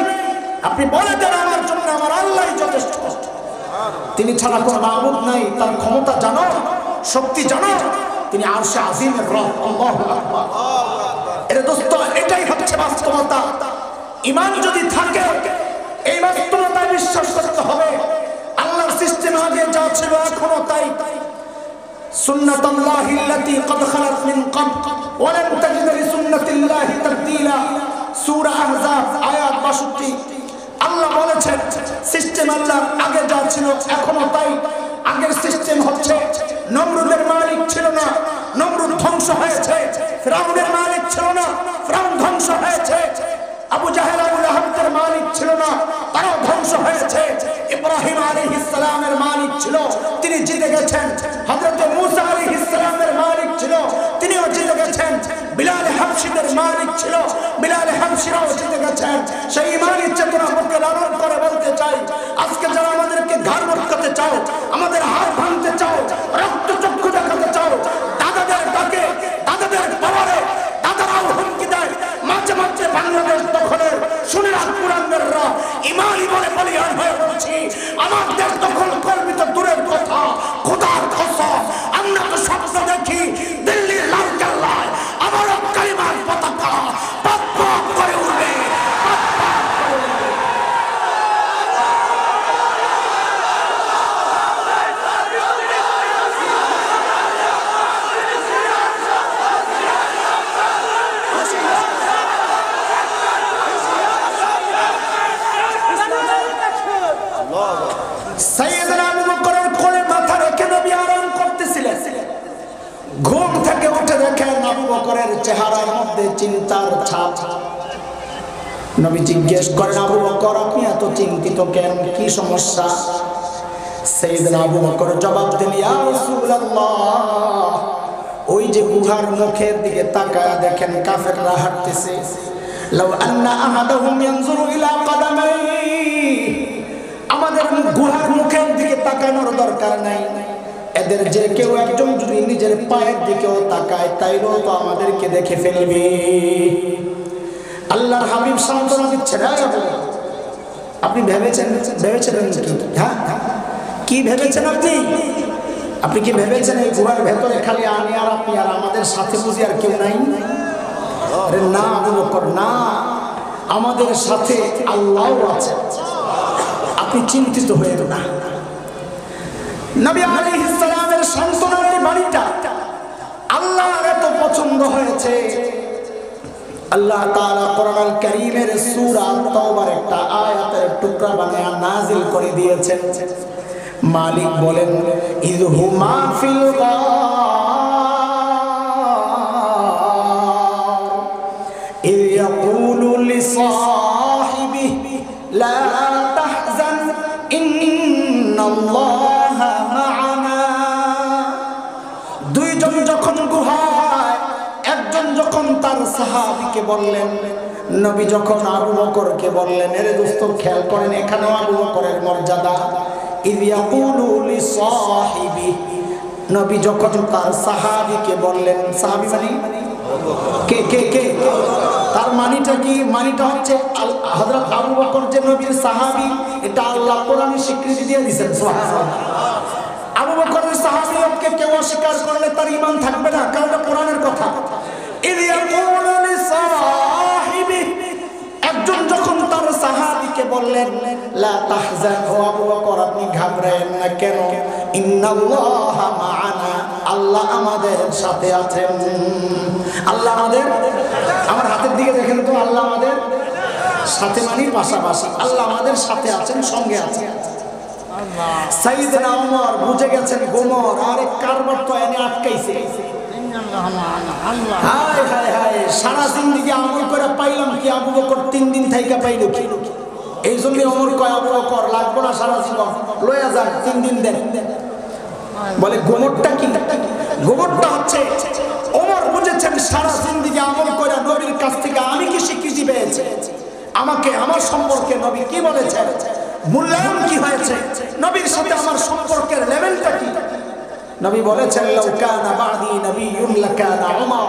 আপনি বলে দেন আমার জন্য আমার আল্লাহই যথেষ্ট। তিনি ছাড়া কোনো মাবুদ নাই। তার ক্ষমতা জানো, শক্তি জানো, তিনি আরশে আজিমের রব। আল্লাহু আকবার। এর দোস্ত, এটাই হচ্ছে বাস্তবতা। ঈমান যদি থাকে, এই বাস্তবতায় বিশ্বাস করতে হবে আল্লাহর সিস্টেম আগে যা ছিল এখনো তাই। সুন্নাতুল্লাহি আল্লাতী ক্বাদ খালাত মিন ক্বাবল ওয়া লান তাজিদ লিসুন্নাতিল্লাহি তাবদীলা। সূরা আহজাব আয়াত ৬২। আল্লাহ বলেছেন সিস্টেম আল্লাহর আগে যা ছিল এখনো তাই। আগের সিস্টেম হচ্ছে নমরুদের মালিক ছিল না, নমরুদ ধ্বংস হয়েছে। ফিরআউনের মালিক ছিল না, ফিরআউন ধ্বংস হয়েছে। আবু জাহেল আবু লাহাবের মালিক ছিল না, তারাও ধ্বংস হয়েছে। ইব্রাহিম আলাইহিস সালামের মালিক ছিল, তিনি জিতে গেছেন। হযরত মূসা আলাইহিস সালামের মালিক ছিল, তিনিও জিতে গেছেন। বিলাল হাবশীদের মালিক ছিল, বিলাল হাবশীরাও জিতে গেছেন। সেই ঈমানের চেতনা বুকে লালন করে বলতে চাই, আজকে যারা আমাদেরকে ঘাড় মটকাতে চাও, আমাদের হাত ভাঙতে চাও, রক্ত চক্ষু দেখাতে চাও, দাদাদের ডাকে, দাদাদের পাওয়ারে দাদারাও হুমকি দেয়। মাঝে মাঝে বাংলাদেশ দখলের শুনে রাখ কুরআনেররা, ঈমানই বলে বলিয়ান হয়ে বলছি, আমার দেশ দখল করবি তো দূরের কথা, খোদার কসম আমরা তো স্বপ্ন দেখি দিল্লির লাল কেল্লায় আবারও কালিমার পতাকা পপ পপ করে উঠবে। সাইয়েদনা আবু বকরের কোলে মাথা রেখে নবী আরাম করতেছিলেন। ঘুম থেকে উঠে দেখেন আবু বকরের চেহারার মধ্যে চিন্তার ছাপ। নবী জিজ্ঞেস করেন, আবু বকর আপনি এত চিন্তিত কেন, কি সমস্যা? সাইয়েদনা আবু বকর জবাব দিলেন, ইয়া রাসূলুল্লাহ, ওই যে গুহার মুখের দিকে তাকায়া দেখেন কাফেররা হাঁটতেছে। লাউ আন্না আহাদাহুম ইয়ানজুরু ইলা কাদামাইহি, আমাদের গুহার মুখের দিকে তাকানোর দরকার নাই। এদের যে কেউ একজন যদি নিজের পায়ের দিকেও তাকায়, তাইলেও তো আমাদেরকে দেখে ফেলবে। আল্লাহর হাবিব সান্ত্বনা দিচ্ছেন, আপনি ভেবেছেন কি? হ্যাঁ, কি ভেবেছেন আপনি? আপনি কি ভেবেছেন এই গুহার ভেতরে খালি আমি আর আপনি আর আমাদের সাথে বুঝি আর কেউ নাই? আরে না আবু বকর, না, আমাদের সাথে আল্লাহও আছে। আপনি চিন্তিত হয়েন না। নবী আলাইহিস সালামের সান্ত্বনার এই বাণীটা আল্লাহর এত পছন্দ হয়েছে, আল্লাহ তাআলা কোরআনুল কারীমের সূরা তাওবার একটা আয়াতের টুকরা বানায়া নাযিল করে দিয়েছেন। মালিক বলেন, ইযহুমা ফিল গার ইয ইয়াকুলু লিসাহিবিহি লা তাহজান ইন্নাল্লাহা মা'ানা। দুইজন যখন গুহায়, একজন যখন তার সাহাবীকে বললেন, নবী যখন আবু বকরকে বললেন, এর দোস্ত খেয়াল করেন এখানেও আবু বকরের মর্যাদা। ইয ইয়াকুলু লিসাহিবিহি, নবী যখন তার সাহাবীকে বললেন, সাহাবী মানে কে কে কে? তার মানিটা কি? মানিটা হচ্ছে হযরত আবু বকর যে নবীর সাহাবী, এটা আল্লাহ কোরআনে স্বীকৃতি দিয়ে দিয়েছেন। সুবহানাল্লাহ। আবু বকরের সাহাবীকে কেউ অস্বীকার করলে তার ঈমান থাকবে না, কারণ এটা কোরআনের কথা। ইয ইয়াকুলু লিসাহিবিহি, একজন যখন তার সাহাবীকে বললেন, লা তাহজান, ও আবু বকর আপনি ঘাবড়ায়েন না। কেন? ইন্নাল্লাহা মা'ানা, আল্লাহ আমাদের সাথে আছেন। আল্লাহ আমাদের, আমার হাতের দিকে দেখেন তো, আল্লাহ আমাদের সাথে মানে পাশাপাশি, আল্লাহ আমাদের সাথে আছেন, সঙ্গে আছেন। সাইয়েদনা ওমর বুঝে গেছেন গোমর আরে কারবার তো এনে আটকাইছে। হায় হায় হায়, সারা জিন্দেগি আমল করে পাইলাম কি, আবু বকর 3 দিন থাইকা পাইল কি? এই জন্য ওমর কয়, আবু বকর লাগবো না সারা জীবন, লয়া যাক 3 দিন দেন। বলে গোমরটা কি? গোমরটা হচ্ছে ওমর বুঝেছেন সারা জিন্দেগি আমল করে নবীর কাছ থেকে আমি কি স্বীকৃতি পেয়েছি, আমাকে আমার সম্পর্কে নবী কি বলেছেন, মূল্যায়ন কি হয়েছে, নবীর সাথে আমার সম্পর্কের লেভেলটা কি। নবী বলেছেন, লাউ কানা বাদি নবিয়্যুন লাকানা উমর,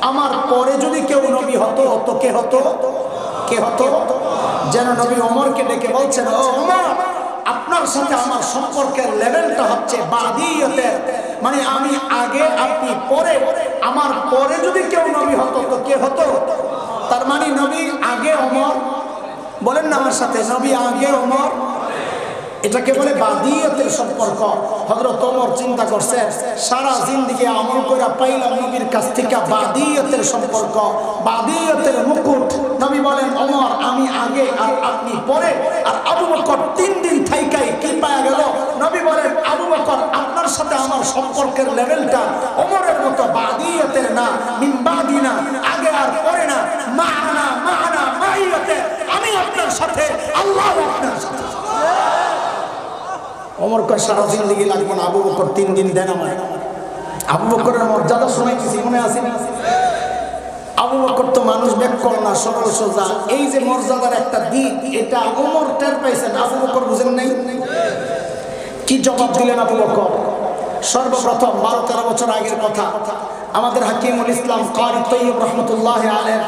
আমার পরে যদি কেউ নবী হতো তো কে হতো? কে হতো? যেন নবী ওমরকে ডেকে বলছেন, ও ওমর, আপনার সাথে আমার সম্পর্কের লেভেলটা হচ্ছে বাদিয়তের, মানে আমি আগে আপনি পরে, আমার পরে যদি কেউ নবী হতো তো কে হতো? তার মানে নবী আগে ওমর, বলেন না আমার সাথে, নবী আগে ওমর, এটাকে বলে বাদিয়তের সম্পর্ক। হযরত ওমর চিন্তা করছে, সারা জিন্দেগি আমল করে পাইলাম নবীর কাছ থেকে বাদিয়তের সম্পর্ক, বাদিয়তের মুকুট। নবী বলেন, ওমর আমি আগে আর আপনি পরে। আর আবু বকর 3 দিন থাইকাই কি পাওয়া গেল? নবী বলেন, আবু বকর আপনার সাথে আমার সম্পর্কের লেভেলটা ওমরের মতো বাদিয়তের না, মিন বাদিনা, আগে আর পরে না, মা'ানা মা'ানা মাইয়াতে, আমি আপনার সাথে, আল্লাহ আপনার সাথে। ওমর কয় সারা জিন্দেগি লাগবে না, আবু বকর 3 দিন দেন আমার। আবু বকরের মর্যাদা শোনাইতেছি, মনে আছে না? আবু বকর তো মানুষ বেকল না, সরল সোজা। এই যে মর্যাদার একটা দিক, এটা ওমর টের পাইছেন, আবু বকর বুঝেন নাই। কি জবাব দিলেন আবু বকর? সর্বপ্রথম 12-13 বছর আগের কথা, আমাদের হাকিমুল ইসলাম কারি তৈয়ব রহমতুল্লাহ আলাইহির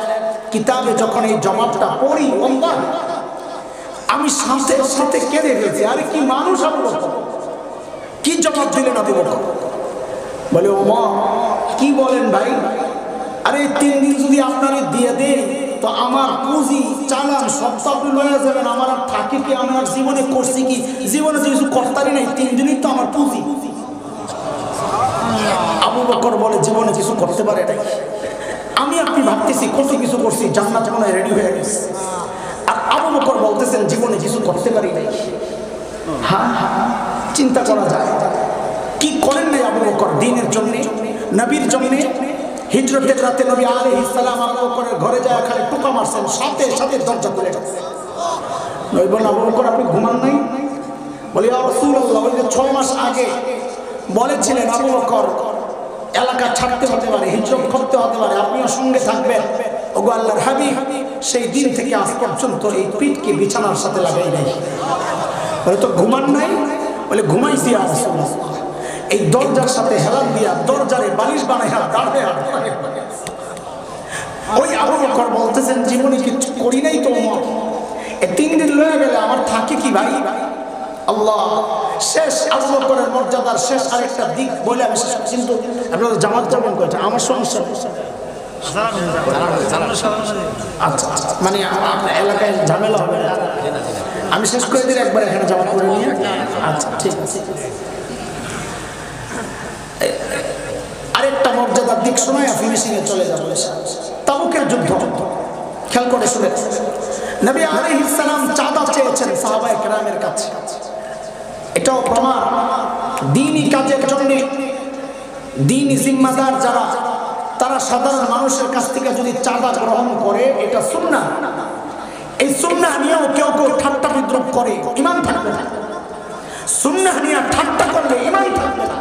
কিতাবে যখন এই জবাবটা পড়ি, ওয়াল্লাহি আমি সাথে সাথে কেঁদে ফেলছি। আরে কি মানুষ আবু বকর, কি জবাব দিলেন আবু বকর? বলে, ওমর কি বলেন ভাই? আরে 3 দিন যদি আপনারে দিয়ে দেই তো আমার পুঁজি চালান সব তো আপনি লয়ে যাবেন, আমার আর থাকে কি? আমার জীবনে করছি কি? জীবনে কিছু করতারই নাই, 3 দিনই তো আমার পুঁজি। আবু বকর বলে, জীবনে কিছু করতে পারে নাই, আমি আপনি ভাবতেছি কত কিছু করছি, জান্নাত মনে রেডি হয়ে গেছে। আর আবু বকর বলতেছেন জীবনে কিছু করতে পারি নাই। হ্যাঁ, চিন্তা করা যায়, কি করেন নাই আবু বকর দ্বীনের জন্য, নবীর জন্য। হিজরতের রাতে নবী আলাইহিস সালাম আবু বকরের ঘরে যায়, খালি টোকা মারছেন, সাথে সাথে দরজা খুলে গেছে। নবী বলেন, আবু বকর আপনি ঘুমান নাই? বলি, ইয়া রাসূলুল্লাহ, ওই যে 6 মাস আগে বলেছিলেন আবু বকর এলাকা ছাড়তে হতে পারে, হিজরত করতে হতে পারে, আপনিও সঙ্গে থাকবেন। ওগো আল্লাহর হাবিব, সেই দিন থেকে আজ পর্যন্ত এই পিঠকে বিছানার সাথে লাগাই নাই। বলে, তো ঘুমান নাই? বলে, ঘুমাইছি ইয়া রাসূলুল্লাহ, এই দরজার সাথে হেলান দিয়া দরজারে বালিশ বানাইয়া দাঁড়ায়। ওই আবু বকর বলতেছেন জীবনে কিছু করি নাই তো ওমর, এই 3 দিন লয়ে গেলে আমার থাকে কি ভাই? আল্লাহ, শেষ আবু বকরের মর্যাদার শেষ আরেকটা দিক বলে আমি শেষ, কিন্তু আপনারা জামাত যাবেন কয়টা? আমার সমস্যা আচ্ছা, মানে আপনার এলাকায় ঝামেলা হবে না, আমি শেষ করে দিলে একবার এখানে জামাত করে নিয়ে। আচ্ছা ঠিক আছে, আরেকটা মর্যাদার দিক শোনায় ফিনিশিং এ চলে যাবো। তাবুকের যুদ্ধ খেয়াল করে শুনে, নবী আলাইহিস সালাম চাঁদা চেয়েছেন সাহাবায়ে কেরামের কাছে। এটাও প্রমাণ, দ্বীনি কাজের জন্য দ্বীনি জিম্মাদার যারা, তারা সাধারণ মানুষের কাছ থেকে যদি চাঁদা গ্রহণ করে, এটা সুন্নাহ। এই সুন্নাহ নিয়েও কেউ কেউ ঠাট্টা বিদ্রুপ করে, ঈমান থাকবে না। সুন্নাহ নিয়ে ঠাট্টা করলে ঈমান থাকবে না।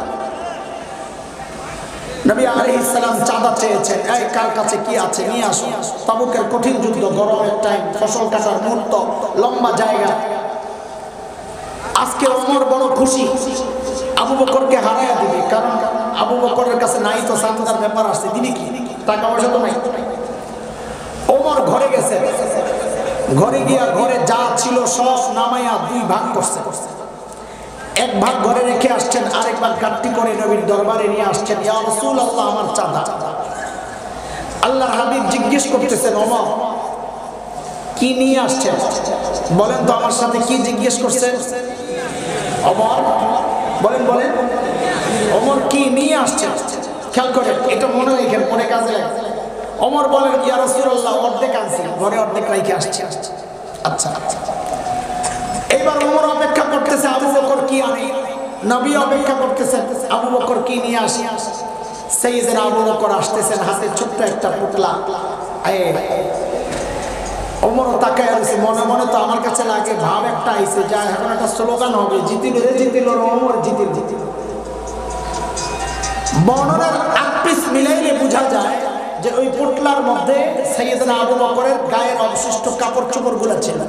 নবী আলাইহিস সালাম চাঁদা চেয়েছেন, এই কার কাছে কি আছে নিয়ে আসো। তাবুকের কঠিন যুদ্ধ, গরমের টাইম, ফসল কাটার মুহূর্ত, লম্বা জায়গা। আজকে ওমর বড় খুশি, আবু বকরকে হারাইয়া দিবে, কারণ আবু বকরের কাছে নাই তো চাঁদার ব্যাপার আসছে, দিবি কি? টাকা পয়সা তো নাই। ওমর ঘরে গেছে, ঘরে গিয়া ঘরে যা ছিল সব নামাইয়া 2 ভাগ করছে। 1 ভাগ ঘরে রেখে আসছেন, আরেক ভাগ গাট্টি করে নবীর দরবারে নিয়ে আসছেন। ইয়া রাসূলুল্লাহ, আমার চাঁদা। আল্লাহর হাবিব জিজ্ঞেস করতেছেন, ওমর কি নিয়ে আসছেন বলেন তো আমার সাথে, কি জিজ্ঞেস করছেন? ওমর বলেন বলেন, ওমর কি নিয়ে আসছেন? খেয়াল করেন, এটা মনে রেখেন, মনে কাজে লাগে। ওমর বলেন, ইয়া রাসূলুল্লাহ, অর্ধেক আনছি, ঘরে অর্ধেক রেখে আসছি। আচ্ছা, এইবার ওমর অপেক্ষা করতেছে আবু বকর কি আনে, নবী অপেক্ষা করতেছেন আবু বকর কি নিয়ে আসে। সাইয়েদনা আবু বকর আসতেছেন, হাতে ছোট্ট একটা পুতলা। ওমরও তাকায় আছে, মনে মনে তো আমার কাছে লাগে ভাব একটা আইছে, যা এখন একটা স্লোগান হবে, জিতিল রে জিতিল, ওমর জিতিল জিতিল। বর্ণনার আকপিস মিলাইলে বোঝা যায় যে ওই পুতলার মধ্যে সাইয়েদনা আবু বকরের গায়ের অবশিষ্ট কাপড় চোপড় গুলা ছিল।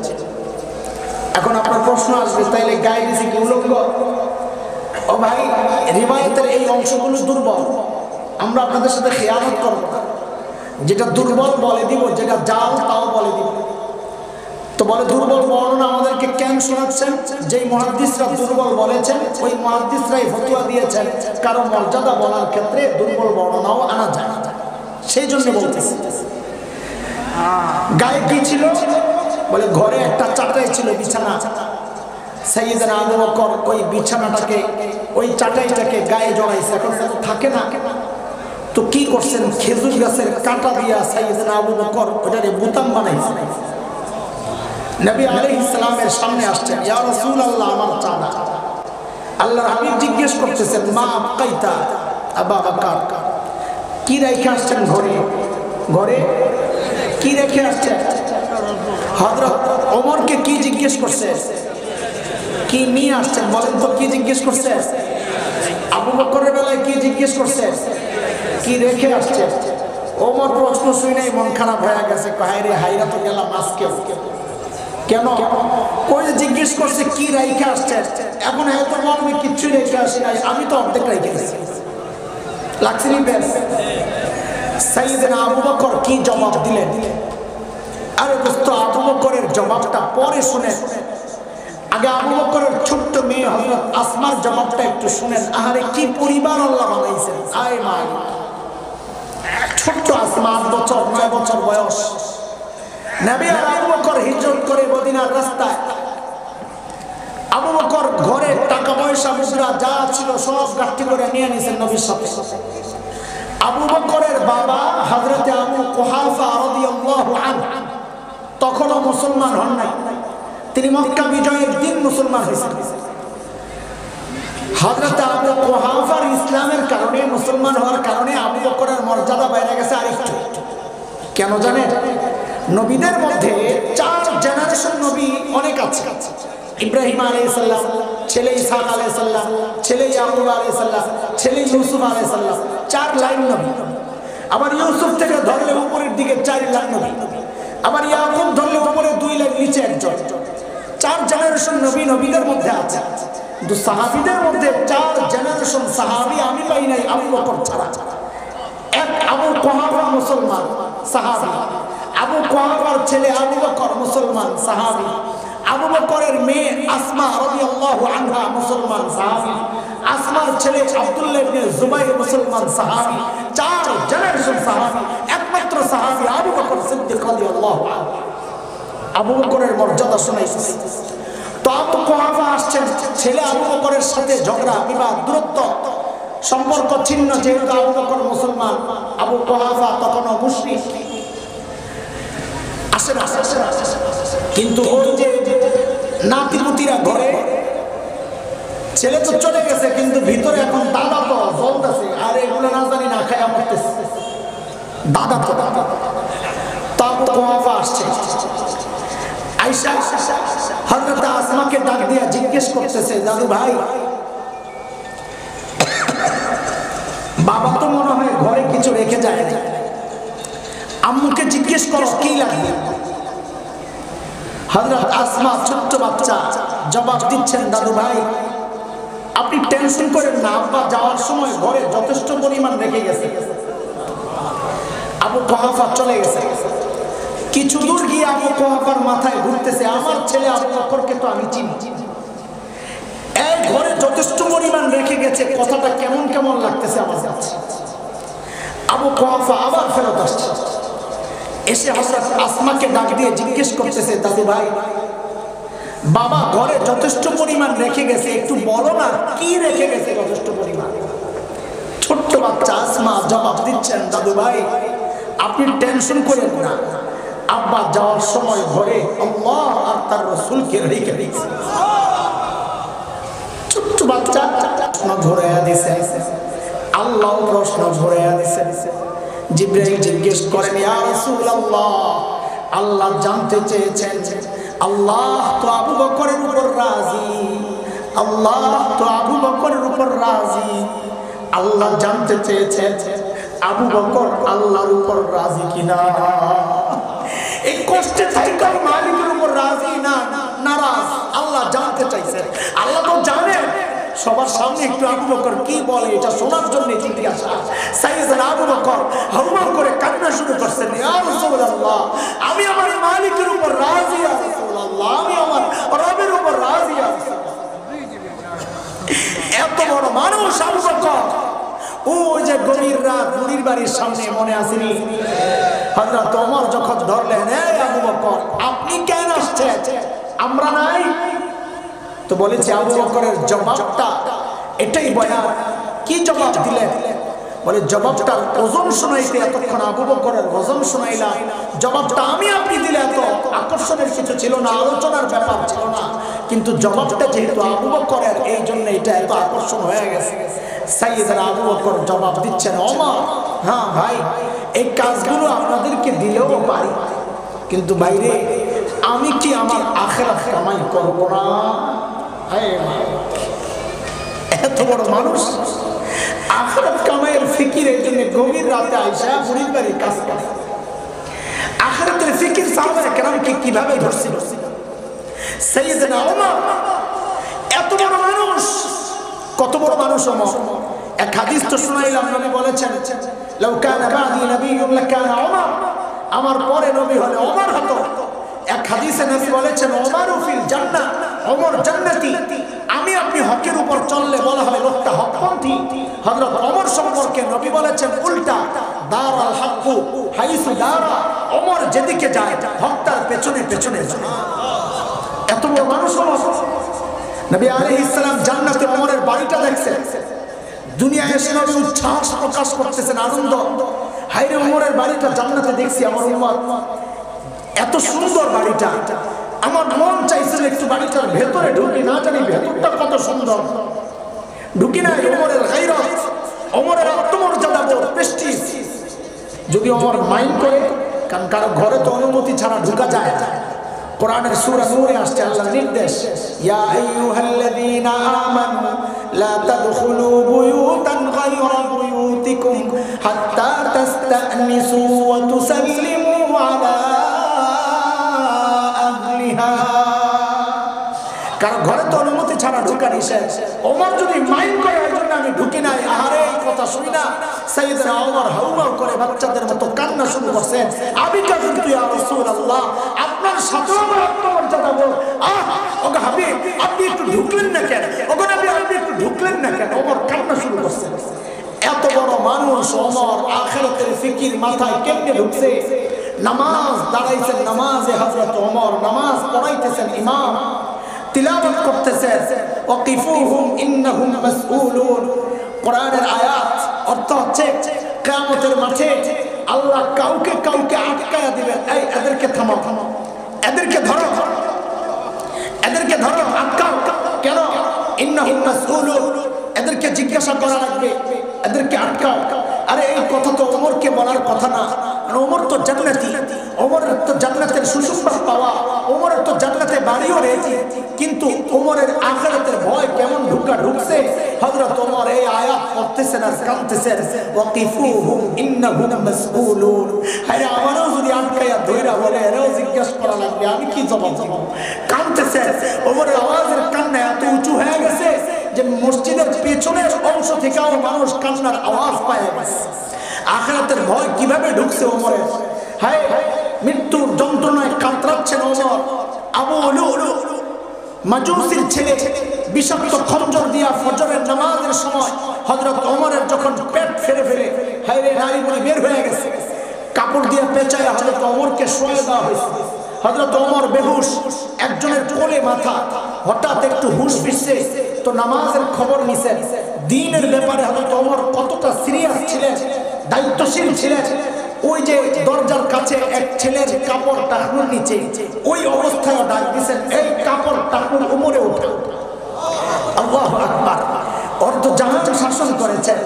এখন আপনার প্রশ্ন আসবে, তাইলে গায়ে দিছে কি উলঙ্গ? ও ভাই, রিওয়ায়াতের এই অংশগুলো দুর্বল, আমরা আপনাদের সাথে খেয়ানত করব, যেটা দুর্বল বলে দিব, যেটা জাল তাও বলে দিব। তো বলে দুর্বল বর্ণনা আমাদেরকে কেন শোনাচ্ছেন? যেই মুহাদ্দিসরা দুর্বল বলেছেন ওই মুহাদ্দিসরাই ফতোয়া দিয়েছেন কারো মর্যাদা বলার ক্ষেত্রে দুর্বল বর্ণনাও আনা যায়, সেই জন্য বলতেছি। গায়ে কি ছিল? বলে ঘরে একটা চাটাই ছিল, বিছানা। সাইয়েদনা আবু বকর ওই বিছানাটাকে, ওই চাটাইটাকে গায়ে জড়াইছে, এখন তো থাকে না, তো কি করছেন? খেজুর গাছের কাঁটা দিয়া সাইয়েদনা আবু বকর ওটারে বোতাম বানাইছে। নবী আলাইহিস সালামের সামনে আসছেন, ইয়া রাসূলুল্লাহ, আমার চাদা। আল্লাহর হাবিব জিজ্ঞেস করতেছেন, মা আবকাইতা আবু বকর, কি রেখে আসছেন ঘরে? ঘরে কি রেখে আসছেন? হযরত ওমরকে কি জিজ্ঞেস করছে? কি নিয়ে আসছেন বলেন তো, কি জিজ্ঞেস করছে? আবু বকরের বেলায় কি জিজ্ঞেস করছে? কি রেখে আসছে? ওমর প্রশ্ন শুনে মন খারাপ হয়ে গেছে, হায়রে হাইরা তো গেলাম আজকে। কেন? কই জিজ্ঞেস করছে কি রেখে আসছে, এখন হয়তো বলবে কিচ্ছু রেখে আসি নাই, আমি তো অর্ধেক রেখে গেছি। লাগছিনি বেশ? সাইয়েদনা আবু বকর কি জবাব দিলেন? আরে দোস্ত, আবু বকরের জবাবটা পরে শুনেন, আগে আবু বকরের ছোট্ট মেয়ে হযরত আসমার জবাবটা একটু শুনেন। আহারে কি পরিবার আল্লাহ বানাইছেন! আয় মা, ছোট্ট আসমা, 8 বছর 9 বছর বয়স। নবী আর আবু বকর হিজরত করে মদিনার রাস্তায়। আবু বকর ঘরে টাকা পয়সা মুদ্রা যা ছিল সব গাঠি করে নিয়ে নিয়েছেন নবীর সাথে। আবু বকরের বাবা হযরতে আবু কুহাফা রাদিয়াল্লাহু আনহু তখনও মুসলমান হন নাই, তিনি মক্কা বিজয়ের দিন মুসলমান হয়েছেন। হযরত আবু কুহাফার ইসলামের কারণে, মুসলমান হওয়ার কারণে আবু বকরের মর্যাদা বেড়ে গেছে আরেকটু। কেন জানেন? নবীদের মধ্যে 4 জেনারেশন নবী অনেক আছে। ইব্রাহিম আলাইহিস সালাম, ছেলে ইসহাক আলাইহিস সালাম, ছেলে ইয়াকুব আলাইহিস সালাম, ছেলে ইউসুফ আলাইহিস সালাম, 4 লাইন নবী। আবার ইউসুফ থেকে ধরলে উপরের দিকে 4 লাইন নবী, আবার ইয়াকুব ধরলে উপরে 2 লাইন, নিচে একজন। 4 জেনারেশন নবী নবীদের মধ্যে আছে। কিন্তু সাহাবীদের মধ্যে 4 জেনারেশন সাহাবী আমি পাই নাই আবু বকর ছাড়া। এক আবু কুহাফা মুসলমান সাহাবী, আবু কুহাফার ছেলে আবু বকর মুসলমান সাহাবী, আবু বকরের মেয়ে আসমা রাদিয়াল্লাহু আনহা মুসলমান সাহাবী, আসমার ছেলে আব্দুল্লাহ ইবনে জুবাইর মুসলমান সাহাবী। 4 জেনারেশন সাহাবী, একমাত্র সাহাবী আবু বকর সিদ্দিক রাদিয়াল্লাহু আনহু। আবু বকরের মর্যাদা শুনাইছে। তো আবু কুহাফা আসছেন, ছেলে আবু বকরের সাথে ঝগড়া, বিবাদ, দূরত্ব, সম্পর্ক ছিন্ন। যেহেতু আবু বকর মুসলমান, আবু কুহাফা তখনও মুশরিক। আসেন কিন্তু ওই যে নাতিপুতিরা ঘরে, ছেলে তো চলে গেছে কিন্তু ভিতরে এখন দাদা তো জ্বলতেছে, আর এগুলো না জানি না খায়া মরতেছে। দাদা তো আবু কুহাফা আসছে, আয়েশা হযরত আসমাকে ডাক দিয়া জিজ্ঞেস করতেছে, দাদু ভাই, বাবা তো মনে হয় ঘরে কিছু রেখে যায় না, আম্মুকে জিজ্ঞেস করো কি লাগবে। হযরত আসমা ছোট্ট বাচ্চা জবাব দিচ্ছেন, দাদু ভাই আপনি টেনশন করেন না, আব্বা যাওয়ার সময় ঘরে যথেষ্ট পরিমাণ রেখে গেছে। আবু কুহাফা চলে গেছে। কিছু দূর গিয়ে আবু কুহাফার মাথায় ঘুরতেছে, আমার ছেলে আবু বকরকে তো আমি চিনি, এই ঘরে যথেষ্ট পরিমাণ রেখে গেছে, কথাটা কেমন কেমন লাগতেছে আমার কাছে। আবু কুহাফা আবার ফেরত আসছে, এসে হযরত আসমাকে ডাক দিয়ে জিজ্ঞেস করতেছে, দাদু ভাই বাবা ঘরে যথেষ্ট পরিমাণ রেখে গেছে, একটু বলো না কি রেখে গেছে যথেষ্ট পরিমাণ। ছোট্ট বাচ্চা আসমা জবাব দিচ্ছেন, দাদু ভাই আপনি টেনশন করেন না, আব্বা যাওয়ার সময় ঘরে আল্লাহ আর তার রাসূলকে রেখে গেছে। ছোট্ট বাচ্চা প্রশ্ন ঘুরাইয়া দিছে, আল্লাহ প্রশ্ন ঘুরাইয়া দিছে। জিবরাইল জিজ্ঞেস করেন, ইয়া রাসূলুল্লাহ আল্লাহ জানতে চেয়েছেন, আল্লাহ তো আবু বকরের উপর রাজি, আল্লাহ তো আবু বকরের উপর রাজি। আল্লাহ জানতে চেয়েছেন আবু বকর আল্লাহর উপর রাজি কিনা। এই কষ্টে থাকা মালিকের উপর রাজি না নারাজ আল্লাহ জানতে চাইছেন। আল্লাহ তো জানেন, সবার সামনে একটু আবু বকর কি বলে এটা শোনার জন্য জিজ্ঞাসা। সাইয়েদনা আবু বকর হাউমাউ করে কান্না শুরু করছেন, ইয়া রাসূলুল্লাহ আমি আমার মালিকের উপর রাজি, ইয়া রাসূলুল্লাহ আমি আমার রবের উপর রাজি আছি। এত বড় মানুষ আবু বকর। ওই যে গভীর রাত মুনির বাড়ির সামনে মনে আসেনি, হযরত ওমর যখন ধরলেন, এই আবু বকর আপনি কেন আসছেন, আমরা নাই? তো বলেছে আবু বকরের জবাবটা এটাই বয়ান। কি জবাব দিলেন? বলে জবাবটার ওজন শোনাইতে এতক্ষণ আবু বকরের ওজন শোনাইলাম, জবাবটা আমি আপনি দিলে এত আকর্ষণের কিছু ছিল না, আলোচনার ব্যাপার ছিল না, কিন্তু জবাবটা যেহেতু আবু বকরের এই জন্য এটা এত আকর্ষণ হয়ে গেছে। সাইয়েদনা আবু বকর জবাব দিচ্ছেন, ওমর হ্যাঁ ভাই এই কাজগুলো আপনাদেরকে দিলেও পারি, কিন্তু বাইরে আমি কি আমার আখিরাত কামাই করব না? এত বড় মানুষ আখিরাত কামাইয়ের ফিকিরের জন্য গভীর রাতে আইসা মুনির বাড়ির কাজ করে। আখিরাতের ফিকির সাহাবায়ে কেরামকে কিভাবে ধরছিল সাইয়েদনা ওমর। এত বড় মানুষ, কত বড় মানুষ ওমর। এক হাদিস তো শুনাইলাম, নবী বলেছেন লাউ কানা বাদি নবিয়্যুন লাকানা ওমর, আমার পরে নবী হলে ওমর হতো। এক হাদিসে নবী বলেছেন ওমরু ফিল জান্নাহ, ওমর জান্নাতি। আমি আপনি হকের উপর চললে বলা হয় লোকটা হকপন্থী। হযরত ওমর সম্পর্কে নবী বলেছেন উল্টা, দারাল হাক্কু হাইসু দারা, ওমর যেদিকে যায় হক তার পেছনে পেছনে যায়। এত বড় মানুষ ওমর। নবী আলাইহিস সালাম জান্নাতে ওমরের বাড়িটা দেখছেন। দুনিয়ায় এসে নবী উচ্ছ্বাস প্রকাশ করতেছেন, আনন্দ, হায়রে ওমরের বাড়িটা জান্নাতে দেখছি আমার উম্মত, এত সুন্দর বাড়িটা, আমার মন চাইছিল একটু বাড়িটার ভেতরে ঢুকি, না জানি ভেতরটা কত সুন্দর। ঢুকি নাই। ওমরের গায়রত, ওমরের আত্মমর্যাদা বোধ, প্রেস্টিজ। যদি ওমর মাইন্ড করে, কারণ কারো ঘরে তো অনুমতি ছাড়া ঢোকা যায় না। কোরআনের সূরা নূরে আসছে আল্লাহর নির্দেশ, ইয়া আইয়ুহাল্লাযীনা আমানু লা তাদখুলু বুয়ুতান গায়রা বুয়ুতিকুম হাত্তা তাস্তানিসু ওয়া তুসাল্লিমু আলা আহলিহা। কারণ ঘরে তো অনুমতি ছাড়া ঢোকা নিষেধ। ওমর যদি মাইন্ড করে ওই জন্য আমি ঢুকি নাই, আরে এই কথা শুনি না। সাইয়েদনা ওমর হাউমাউ করে বাচ্চাদের মতো কান্না শুরু করছেন, আমি কিন্তু ইয়া রাসূলুল্লাহ আপনার সাথে আমার আত্মমর্যাদা বল। ওগো হাবিব আপনি একটু ঢুকলেন না কেন, ওগো নবী আপনি একটু ঢুকলেন না কেন? ওমর কান্না শুরু করছেন। এত বড় মানুষ ওমর, আখিরাতের ফিকির মাথায় কেমনে ঢুকছে। নামাজ দাঁড়াইছেন, নামাজে হযরত ওমর নামাজ পড়াইতেছেন, ইমাম তিলাওয়াত করতেছেন, ওয়াকিফুহুম ইন্নাহুম মাসউলুন। কোরআনের আয়াত অর্থ হচ্ছে কিয়ামতের মাঠে আল্লাহ কাউকে কাউকে আটকায়া দিবেন, এই এদেরকে থামাও, এদেরকে ধরো, এদেরকে ধরো, আটকাও। কেন? ইন্নাহুম মাসউলুন, এদেরকে জিজ্ঞাসা করা লাগবে, এদেরকে আটকাও। আরে এই কথা তো ওমরকে বলার কথা না, ওমর তো জান্নাতি, ওমরের তো জান্নাতের সুসংবাদ পাওয়া, ওমরের তো জান্নাতে বাড়িও রয়েছে, কিন্তু ওমরের আখিরাতের ভয় কেমন ঢুকছে। হযরত ওমর এই আয়াত পড়তেছেন আর কাঁদতেছেন, ওয়াকিফুহুম ইন্নাহুম মাসউলুন। আরে আমারও যদি আটকায়া ধইরা বলে, এরাও জিজ্ঞাসা করা লাগবে, আমি কি জবাব দেব? কাঁদতেছেন। ওমরের আওয়াজের কান্না এত উঁচু হয়ে গেছে যে মসজিদের পেছনের অংশ থেকেও মানুষ কান্নার আওয়াজ পায় গেছে। আখিরাতের ভয় কিভাবে ঢুকছে ওমরের। হায় মৃত্যুর যন্ত্রণায় কাতরাচ্ছেন ওমর। আবু লুলু মাজুসির ছেলে বিষাক্ত খঞ্জর দিয়া ফজরের নামাজের সময় হযরত ওমরের যখন পেট ফেরে ফেরে হায়রে নারী বলে বের হয়ে গেছে, কাপড় দিয়ে পেঁচায় হযরত ওমরকে শুয়ে দেওয়া হয়েছে। হযরত ওমর বেহুশ, একজনের কোলে মাথা, হঠাৎ একটু হুঁশ ফিরছে তো নামাজের খবর নিছেন। দ্বীনের ব্যাপারে হযরত ওমর কতটা সিরিয়াস ছিলেন, দায়িত্বশীল ছিলেন। ওই যে দরজার কাছে এক ছেলের কাপড় টাকনুর নিচে, ওই অবস্থায় ডাক দিয়েছেন, এই কাপড় টাকনুর উপরে ওঠা। আল্লাহু আকবার। অর্ধ জাহান শাসন করেছেন,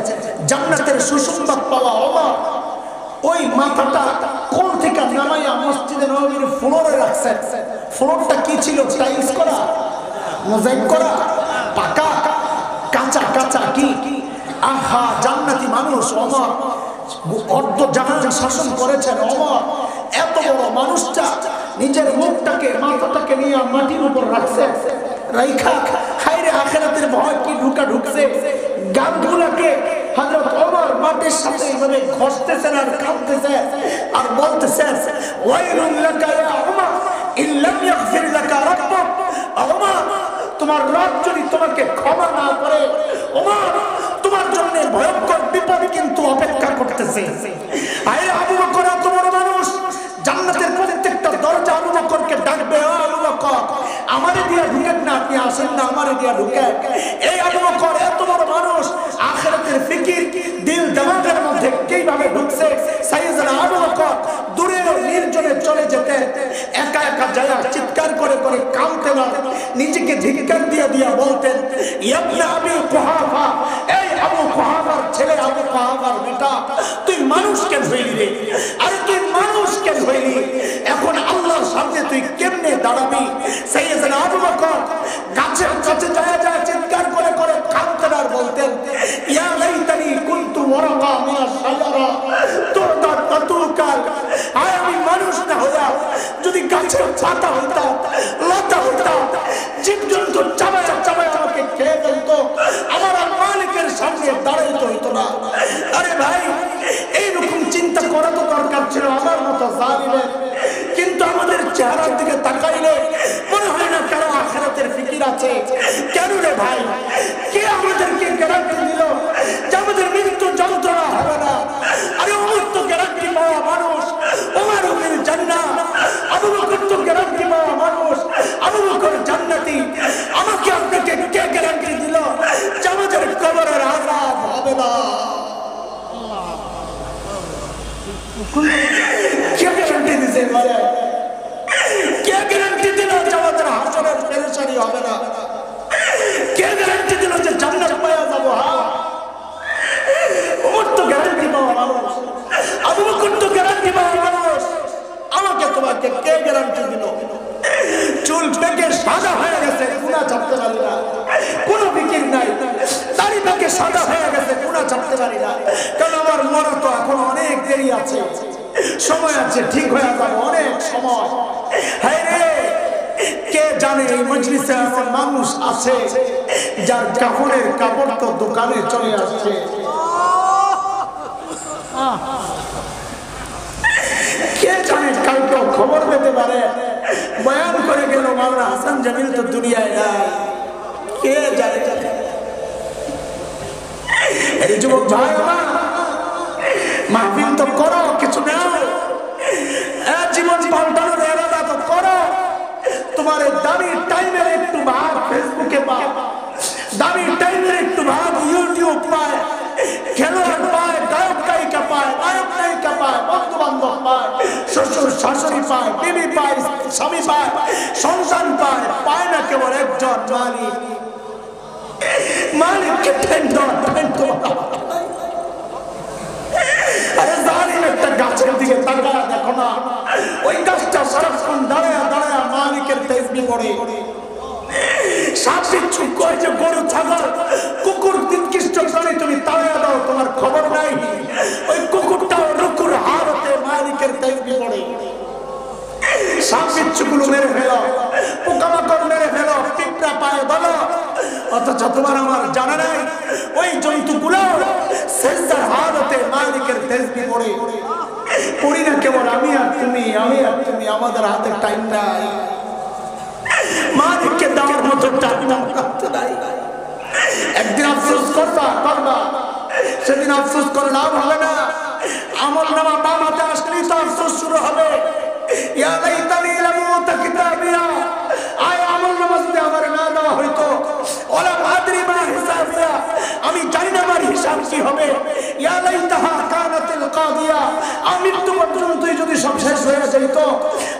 জান্নাতের সুসংবাদ পাওয়া ওমর ওই মাথাটা কোল থেকে নামাইয়া মসজিদে নববীর ফ্লোরে রাখছেন। ফ্লোরটা কি ছিল? টাইলস করা, মোজাইক করা, পাকা, কাঁচা কাঁচা কি? আহা, জান্নাতি মানুষ ওমর, অর্ধ জাহান শাসন করেছেন ওমর। এত বড় মানুষটা নিজের মুখটাকে, মাথাটাকে নিয়ে মাটির উপর রাখছে, রাইখা হায়রে আখিরাতের ভয় কি ঢুকছে। গানগুলাকে হযরত ওমর মাটির সাথে এইভাবে ঘষতেছেন আর কাঁদতেছেন আর বলতেছেন, ওয়াইলুল লাকা ইয়া ওমর ইল্লাম ইয়াগফির লাকা রাব্বুক। ওমর, তোমার রব যদি তোমাকে ক্ষমা না করে, ওমর তোমার জন্য ভয়ঙ্কর বিপদ কিন্তু অপেক্ষা করতেছে। আরে আবু বকর এত বড় মানুষ, জান্নাতের প্রত্যেকটা দরজা আবু বকরকে ডাকবে, ও আবু বকর আমারে দিয়া ঢুকেন না, আপনি আসেন না, আমারে দিয়া ঢুকেন। এই আবু বকর এত বড় মানুষ, আখিরাতের ফিকির দিল দিমাগের মধ্যে কিভাবে ঢুকছে। সাইয়েদনা আবু বকর দূরে নির্জনে চলে যেতেন, একা একা যায় চিৎকার করে করে কাঁদতেন, নিজেকে ধিক্কার দিয়া দিয়া বলতেন, ইবনে আবি কুহাফা, এই আবু কুহাফার ছেলে, আবু কুহাফার বেটা, তুই মানুষ কেন হইলি রে? আরে তুই মানুষ কেন হইলি? এখন আল্লাহর সামনে তুই কেমনে দাঁড়াবি? সাইয়েদনা আবু বকর গাছের কাছে যায় যায় চিৎকার করে করে কাঁদতেন আর বলতেন, ইয়া লাইতানি কুনতু ওয়ারাকা মিনাশ শাজারা তুরদা তাতুকাল। আয় আমি মানুষ না হইয়া যদি গাছের পাতা হইতাম, লতা হইতাম, জীবজন্তু চাবায় চাবায় আমাকে খেয়ে ফেলতো, আমার আর মালিকের সামনে দাঁড়াইতে হইতো না। আরে ভাই, এইরকম চিন্তা করা তো দরকার ছিল আমার মতো জালিমের। কিন্তু আমাদের চেহারার দিকে তাকাইলে মনে হয় না কারো আখিরাতের ফিকির আছে। কেন রে ভাই? কে আমাদেরকে গ্যারান্টি দিল যে আমাদের মৃত্যু যন্ত্রণা হবে না? আরে ওমর তো গ্যারান্টি পাওয়া মানুষ, ওমর উমিল জান্নাহ। আবু বকর তো গ্যারান্টি পাওয়া মানুষ, আবু বকর জান্নাতি। আমাকে আপনাকে কে গ্যারান্টি দিল যে আমাদের কবরের আযাব হবে না? কে গ্যারান্টি দিছে ভাই? কে গ্যারান্টি দিল যে আমাদের হাসরের পেরেশানি হবে না? কে গ্যারান্টি দিল যে জান্নাত পাওয়া যাবো? ওমর তো গ্যারান্টি পাওয়া মানুষ, আবু বকর তো গ্যারান্টি পাওয়া মানুষ। আমাকে তোমাকে কে গ্যারান্টি দিল? চুল পেকে সাদা হয়ে গেছে, গুনাহ ছাড়তে পারি না, কোনো ফিকির নাই। দাড়ি পেকে সাদা হয়ে গেছে, গুনাহ ছাড়তে পারি না, কারণ আমার মরা তো এখন অনেক দেরি আছে, সময় আছে, ঠিক হয়ে যাবে অনেক সময়। হায় রে, কে জানে এই মজলিসে এমন মানুষ আছে যার কাফনের কাপড় তো দোকানে চলে আসছে। কে জানে কালকে খবর পেতে পারে বয়ান করে গেল মাওলানা হাসান জামিল তো দুনিয়ায় নাই। কে জানে? এই যুবক ভাই আমার, মাহফিল তো করো, কিছু নাও, জীবন পাল্টানোর এরাদা তো করো। তোমার দামি টাইমের একটু ভাগ ফেসবুকে পায়, দামি টাইমের একটু ভাগ ইউটিউব পায়, খেলোয়াড় পায়, গায়ক গায়িকা পায়, নায়ক নায়িকা পায়, বন্ধু বান্ধব পায়, শ্বশুর শাশুড়ি পায়, বিবি পায়, স্বামী পায়, সন্তান পায়, পায় না কেবল একজন মালিক। মালিককে আরে জালিম একটা গাছের দিকে তাকায় দেখো না, ওই গাছটা সারাক্ষণ দাঁড়ায় দাঁড়ায় মালিকের তাসবিহ পড়ে। সাপ বিচ্ছু কয় যে গরু ছাগল কুকুর নিকৃষ্ট প্রাণী তুমি তাড়িয়ে দাও, তোমার খবর নাই। ওই কুকুরটাও রুকুর হালতে মালিকের তাসবিহ পড়ে। সাপ বিচ্ছুগুলো মেরে ফেলো, পোকামাকড় মেরে ফেলো, পিঁপড়া পায়ে বলো, অথচ তোমার আমার জানা নাই ওই জন্তুগুলো সেজদার হালতে মালিকের তাসবিহ পড়ে। পড়ি না কেবল আমি আর তুমি, আমি আর তুমি, আমাদের হাতে টাইম নাই, মালিককে দেওয়ার মতো টাইম নাই। একদিন আফসোস করবা, সেদিন আফসোস করে লাভ হবে না। আমল নামা বাম হাতে আসলেই তো আফসোস শুরু হবে। ইয়া লাইতানি লাম উতা কিতাবিয়া, আয় আমল নামা যদি আমার না দেওয়া হইতো, ওলা মাদরি মা হিসাবিয়া, আমি জানি না আমার হিসাব কি হবে। ইয়া লাইতাহা কানাতিল কাদিয়া, আমি মৃত্যু পর্যন্তই যদি সব শেষ হয়ে যেত,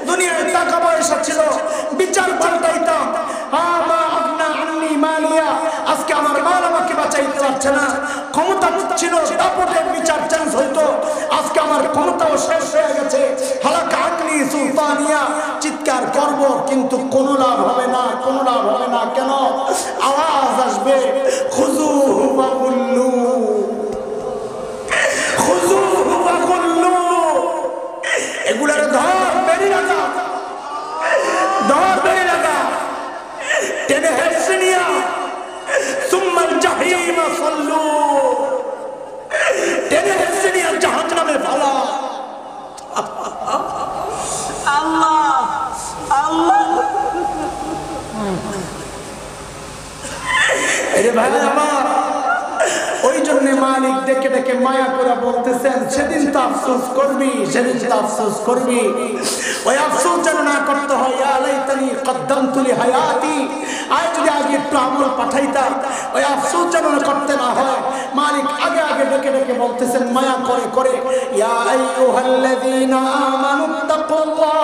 দুনিয়ায় টাকা পয়সা ছিল, বিচার পাল্টাইতাম। মা আবনা আন্নি মালিয়া, আজকে আমার মাল আমাকে বাঁচাইতে পারছে না। ক্ষমতা ছিল, দাপটে বিচার চেঞ্জ হইতো, আজকে আমার ক্ষমতাও শেষ হয়ে গেছে। হালাকা আন্নি সুলতানিয়া, চিৎকার করব কিন্তু কোনো লাভ হবে না, কোনো লাভ হবে না। কেন? আওয়াজ আসবে, খুযুহু ফাগুল্লু, খুযুহু ফাগুল্লু। এগুলার ধর বেরি লাগা, ধর বেরি লাগা, টেনে হেসে নিয়া সুম্মাল জাহিম সাল্লু, টেনে হেসে নিয়া জাহান্নামে ফালা। আল্লাহ আল্লাহ। আরে ভাই আমার, ওই জন্য মালিক ডেকে ডেকে মায়া করে বলতেছেন, সেদিন তো আফসোস করবি, সেদিন তো আফসোস করবি। ওই আফসোস যেন না করতে হয়। ইয়া লাইতানি কদ্দামতু লিহায়াতি, আজ যদি আগে একটু আমল পাঠাইতাম, ওই আফসোস যেন করতে না হয়। মালিক আগে আগে ডেকে ডেকে বলতেছেন মায়া করে করে, ইয়া আইয়ুহাল্লাযীনা আমানুত্তাকুল্লাহ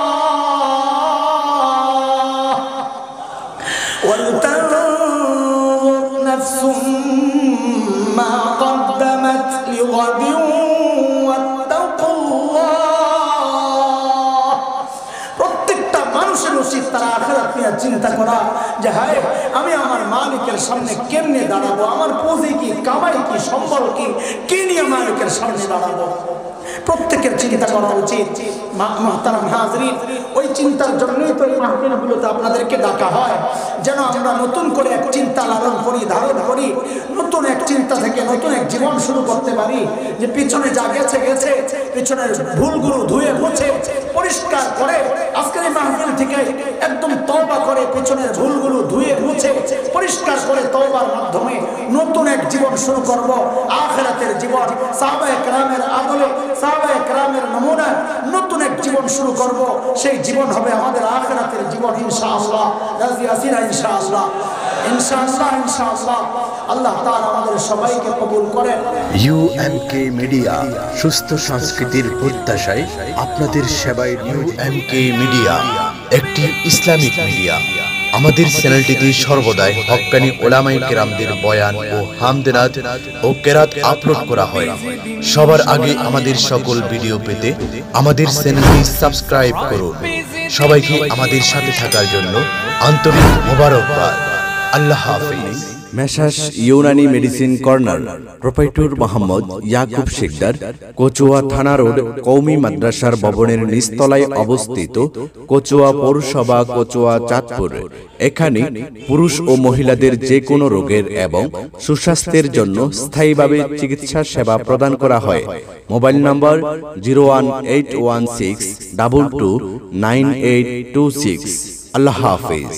ওয়াল তানজুর নাফসুম মা কদ্দামাত লিগাদিন ওয়াত্তাকুল্লাহ। প্রত্যেকটা মানুষের উচিত তারা আখিরাত নিয়ে চিন্তা করা যে হায় আমি আমার মালিকের সামনে কেমনে দাঁড়াবো, আমার পুঁজি কি, কামাই কি, সম্বল কি, কে নিয়ে মালিকের সামনে দাঁড়াবো। প্রত্যেকের চিন্তা করা উচিত। মুহতারাম হাজরিন, ওই চিন্তার জন্যই তো এই মাহফিলগুলোতে আপনাদেরকে ডাকা হয়, যেন আমরা নতুন করে এক চিন্তা লালন করি, ধারণ করি, নতুন এক চিন্তা থেকে নতুন এক জীবন শুরু করতে পারি। যে পিছনে যা গেছে গেছে, পিছনের ভুলগুলো ধুয়ে মুছে পরিষ্কার করে আজকের এই মাহফিল থেকে একদম তওবা করে, পিছনের ভুলগুলো ধুয়ে মুছে পরিষ্কার করে তওবার মাধ্যমে নতুন এক জীবন শুরু করব, আখিরাতের জীবন। সাহাবায়ে কেরামের আদলে, সাহাবায়ে কেরামের নমুনা নতুন এক জীবন শুরু করব। সেই জীবন হবে আমাদের আখিরাতের জীবন ইনশাআল্লাহ। রাজি আছি না ইনশাআল্লাহ? ইনশাআল্লাহ ইনশাআল্লাহ। আল্লাহ তাআলা আমাদের সবাইকে কবুল করেন। ইউএমকে মিডিয়া, সুস্থ সংস্কৃতির প্রত্যাশায় আপনাদের সেবায় ইউএমকে মিডিয়া একটি ইসলামিক মিডিয়া। আমাদের চ্যানেলটিতে সর্বদাই হক্কানি উলামায়ে কেরামদের বয়ান ও হামদনাত ও কেরাত আপলোড করা হয়। সবার আগে আমাদের সকল ভিডিও পেতে আমাদের চ্যানেলটি সাবস্ক্রাইব করুন। সবাইকে আমাদের সাথে থাকার জন্য আন্তরিক মোবারকবাদ। আল্লাহ হাফেজ। Messrs Unani medicine corner, proprietor Mohammad Yakub Sikdar, Kachua Thana road, কওমি মাদ্রাসার ভবনের নিচতলায় অবস্থিত, কচুয়া পৌরসভা, কচুয়া, চাঁদপুর। এখানে পুরুষ ও মহিলাদের যে কোনো রোগের এবং সুস্বাস্থ্যের জন্য স্থায়ীভাবে চিকিৎসা সেবা প্রদান করা হয়। মোবাইল নম্বর 01816229826। আল্লাহ হাফেজ।